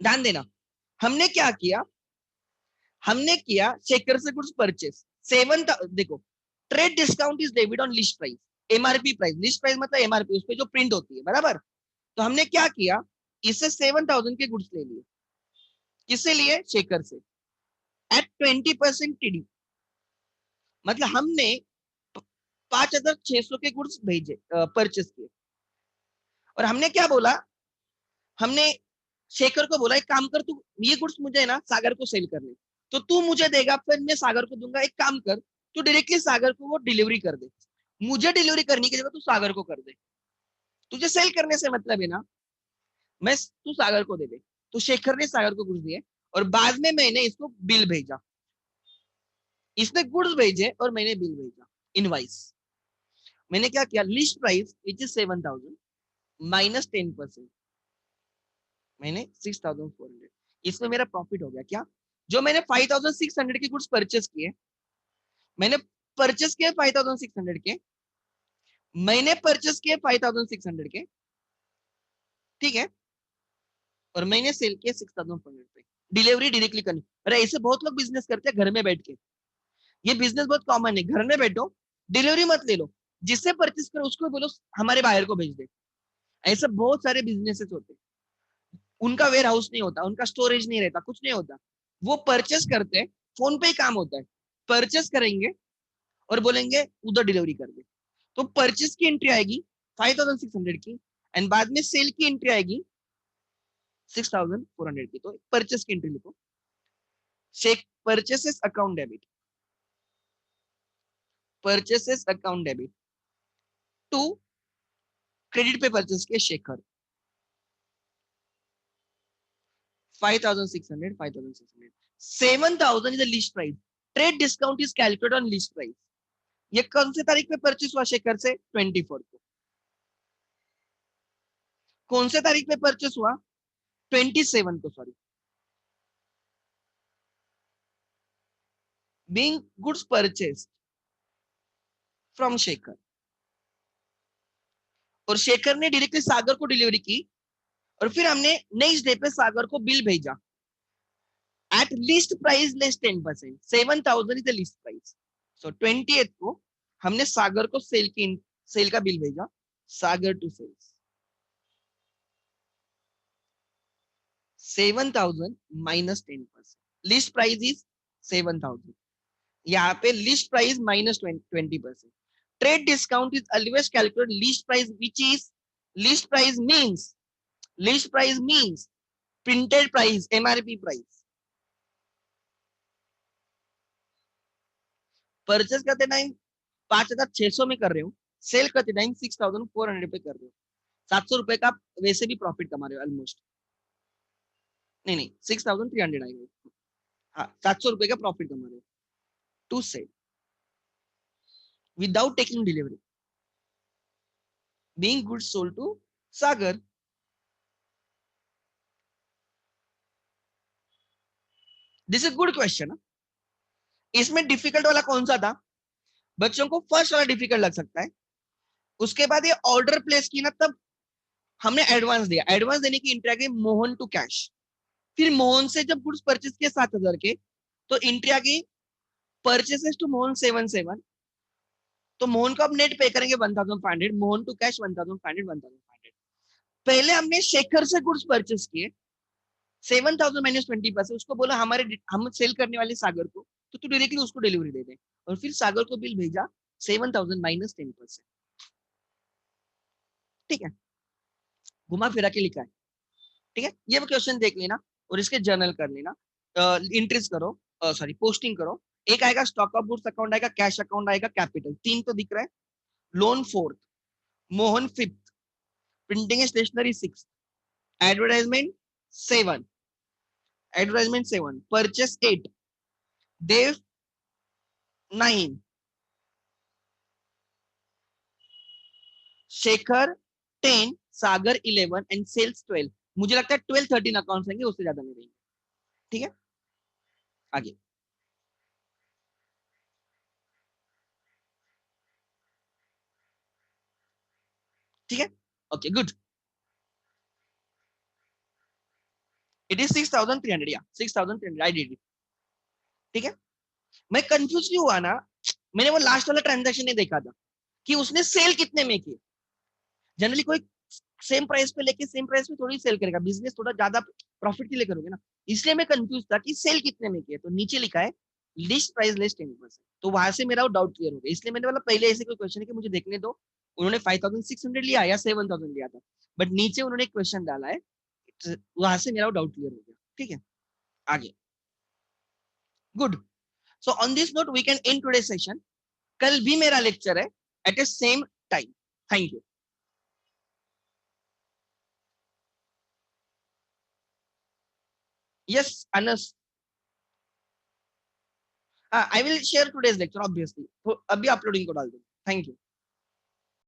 ध्यान देना। हमने क्या किया, हमने किया शेखर से गुड्स परचेस 7, देखो trade discount is debit on list price, MRP price, list price मतलब एमआरपी, उस पर जो प्रिंट होती है, बराबर। तो हमने क्या किया, इससे 7,000 के गुड्स ले लिए। किससे लिए? शेखर से, एट 20% टीडी। मतलब हमने 5,600 के गुड्स भेजे, परचेस किए। और हमने क्या बोला, हमने शेखर को बोला एक काम कर, तू ये गुड्स मुझे ना सागर को सेल करने, तो तू मुझे देगा, फिर मैं सागर को दूंगा। एक काम कर, तू डायरेक्टली सागर को वो डिलीवरी कर दे, मुझे डिलीवरी करने की जगह तू सागर को कर दे। तुझे सेल करने से मतलब है ना, मैं तू सागर को दे दे। तो शेखर ने सागर को गुड्स दिए, और बाद में मैंने इसको बिल भेजा। इसने गुड्स भेजे और मैंने बिल भेजा, इनवाइस। मैंने क्या किया, list price which is 7,000 minus 10%, मैंने 6,400, इसमें मेरा प्रॉफिट हो गया क्या? जो मैंने 5,600 के गुड्स परचेस किए, मैंने परचेस किए 5,600 के, मैंने परचेस किए 5,600 के, ठीक है, और मैंने सेल किए 6,400 पे। डिलीवरी डायरेक्टली करनी। अरे ऐसे बहुत लोग बिजनेस करते हैं घर में बैठ के, ये बिजनेस बहुत कॉमन है। घर में बैठो, डिलीवरी मत ले लो, जिससे परचेस करो उसको बोलो हमारे बाहर को भेज दे। ऐसे बहुत सारे बिजनेसेस होते हैं, उनका वेयर हाउस नहीं होता, उनका स्टोरेज नहीं रहता, कुछ नहीं होता, वो परचेस करते हैं, फोन पे ही काम होता है, परचेस करेंगे और बोलेंगे उधर डिलीवरी कर दे। तो परचेस की एंट्री आएगी 5,600 की, एंड बाद में सेल की एंट्री आएगी 6,400 की। तो परचेस की एंट्री लिखो, check purchases account debit, purchases account debit to credit पे परचेस किए Shekhar 5,600, 5,600, 7,000 is the list price. Trade discount is calculated on list price. ये कौन से तारीख पे परचेस हुआ शेखर से? 24 को। कौन से तारीख पे परचेस हुआ? 27 को, sorry. Being goods purchased from Shekhar, और शेखर ने डायरेक्टली सागर को डिलीवरी की, और फिर हमने नेक्स्ट डे पे सागर को बिल भेजा at list price less 10%। 7,000 is the list price. So 20th को हमने सागर को सेल का बिल भेजा, Sagar to sales 7,000 minus 10%। List price is 7,000, यहाँ पे list price minus 20%। Trade discount is always calculate list price which is, list price means, list price means printed price, MRP price. Purchase करते time 5,600 में कर रहे हो, cell करते time 6,400 पे कर रहे हो, 700 रुपए का वैसे भी प्रॉफिट कमा रहे हो ऑलमोस्ट। नहीं नहीं, 6,300 आएगा। हाँ, 700 रुपए का प्रॉफिट कमा रहे हो to sale without taking delivery, being goods sold to Sagar. This is good question. इसमें डिफिकल्ट वाला कौन सा था? बच्चों को फर्स्ट वाला डिफिकल्ट लग सकता है, उसके बाद ये ऑर्डर प्लेस की ना, तब हमने एडवांस दिया। एडवांस देने की एंट्री आ गई मोहन टू कैश। फिर मोहन से जब गुड्स परचेस किए 7,000 के, तो एंट्री आ गई परचेसेस टू मोहन 7,700। तो मोहन को अब नेट पे करेंगे 1,500, मोहन टू कैश 1,500, 1,500। पहले हमने शेखर से गुड्स परचेस किए 7,000 माइनस 20%, उसको बोला हमारे हम सेल करने वाले सागर को, तो तू डायरेक्टली उसको डिलीवरी दे दे, और फिर सागर को बिल भेजा 7,000 माइनस 10%। ठीक है, घुमा फिरा के लिखा है। ठीक है, ये क्वेश्चन देख लेना और इसके जर्नल कर लेना, इंट्रीज करो, सॉरी पोस्टिंग करो। एक आएगा स्टॉक ऑफ गुड्स अकाउंट, आएगा कैश अकाउंट, आएगा कैपिटल, 3 तो दिख रहा है। Loan 4th, Mohan 5th, printing stationery 6th, advertisement 7, advertisement 7, purchase 8, Dev 9, Shekhar 10, Sagar 11 and sales 12। मुझे लगता है 12-13 अकाउंट्स रहेंगे, उससे ज्यादा नहीं रहेंगे। ठीक है, आगे। ठीक है, ओके गुड। इट इज 6,300, या 6,300 आई डिड इट। ठीक है, मैं कंफ्यूज क्यों हुआ ना, मैंने वो लास्ट वाला ट्रांजैक्शन नहीं देखा था कि उसने सेल कितने में की। जनरली कोई सेम प्राइस पे लेके सेम प्राइस पे थोड़ी सेल करेगा, बिजनेस थोड़ा ज्यादा प्रॉफिट के लिए करोगे ना। इसलिए मैं कंफ्यूज था कि सेल कितने में की है, तो नीचे लिखा है लिस्ट प्राइस लेस 10%, तो वहां से मेरा डाउट क्लियर हो गया। इसलिए मैंने बोला पहले ऐसे कोई क्वेश्चन है कि मुझे देखने दो, उन्होंने 5600 लिया या 7000 लिया था, बट नीचे उन्होंने क्वेश्चन डाला है, वहां से मेरा डाउट क्लियर हो गया। ठीक है, आगे। Good. So on this note we can end today session. कल भी मेरा लेक्चर है at a same time. Thank you. Yes Anas, I will share today's lecture obviously, तो अभी अपलोडिंग को डाल दूंगा। Thank you.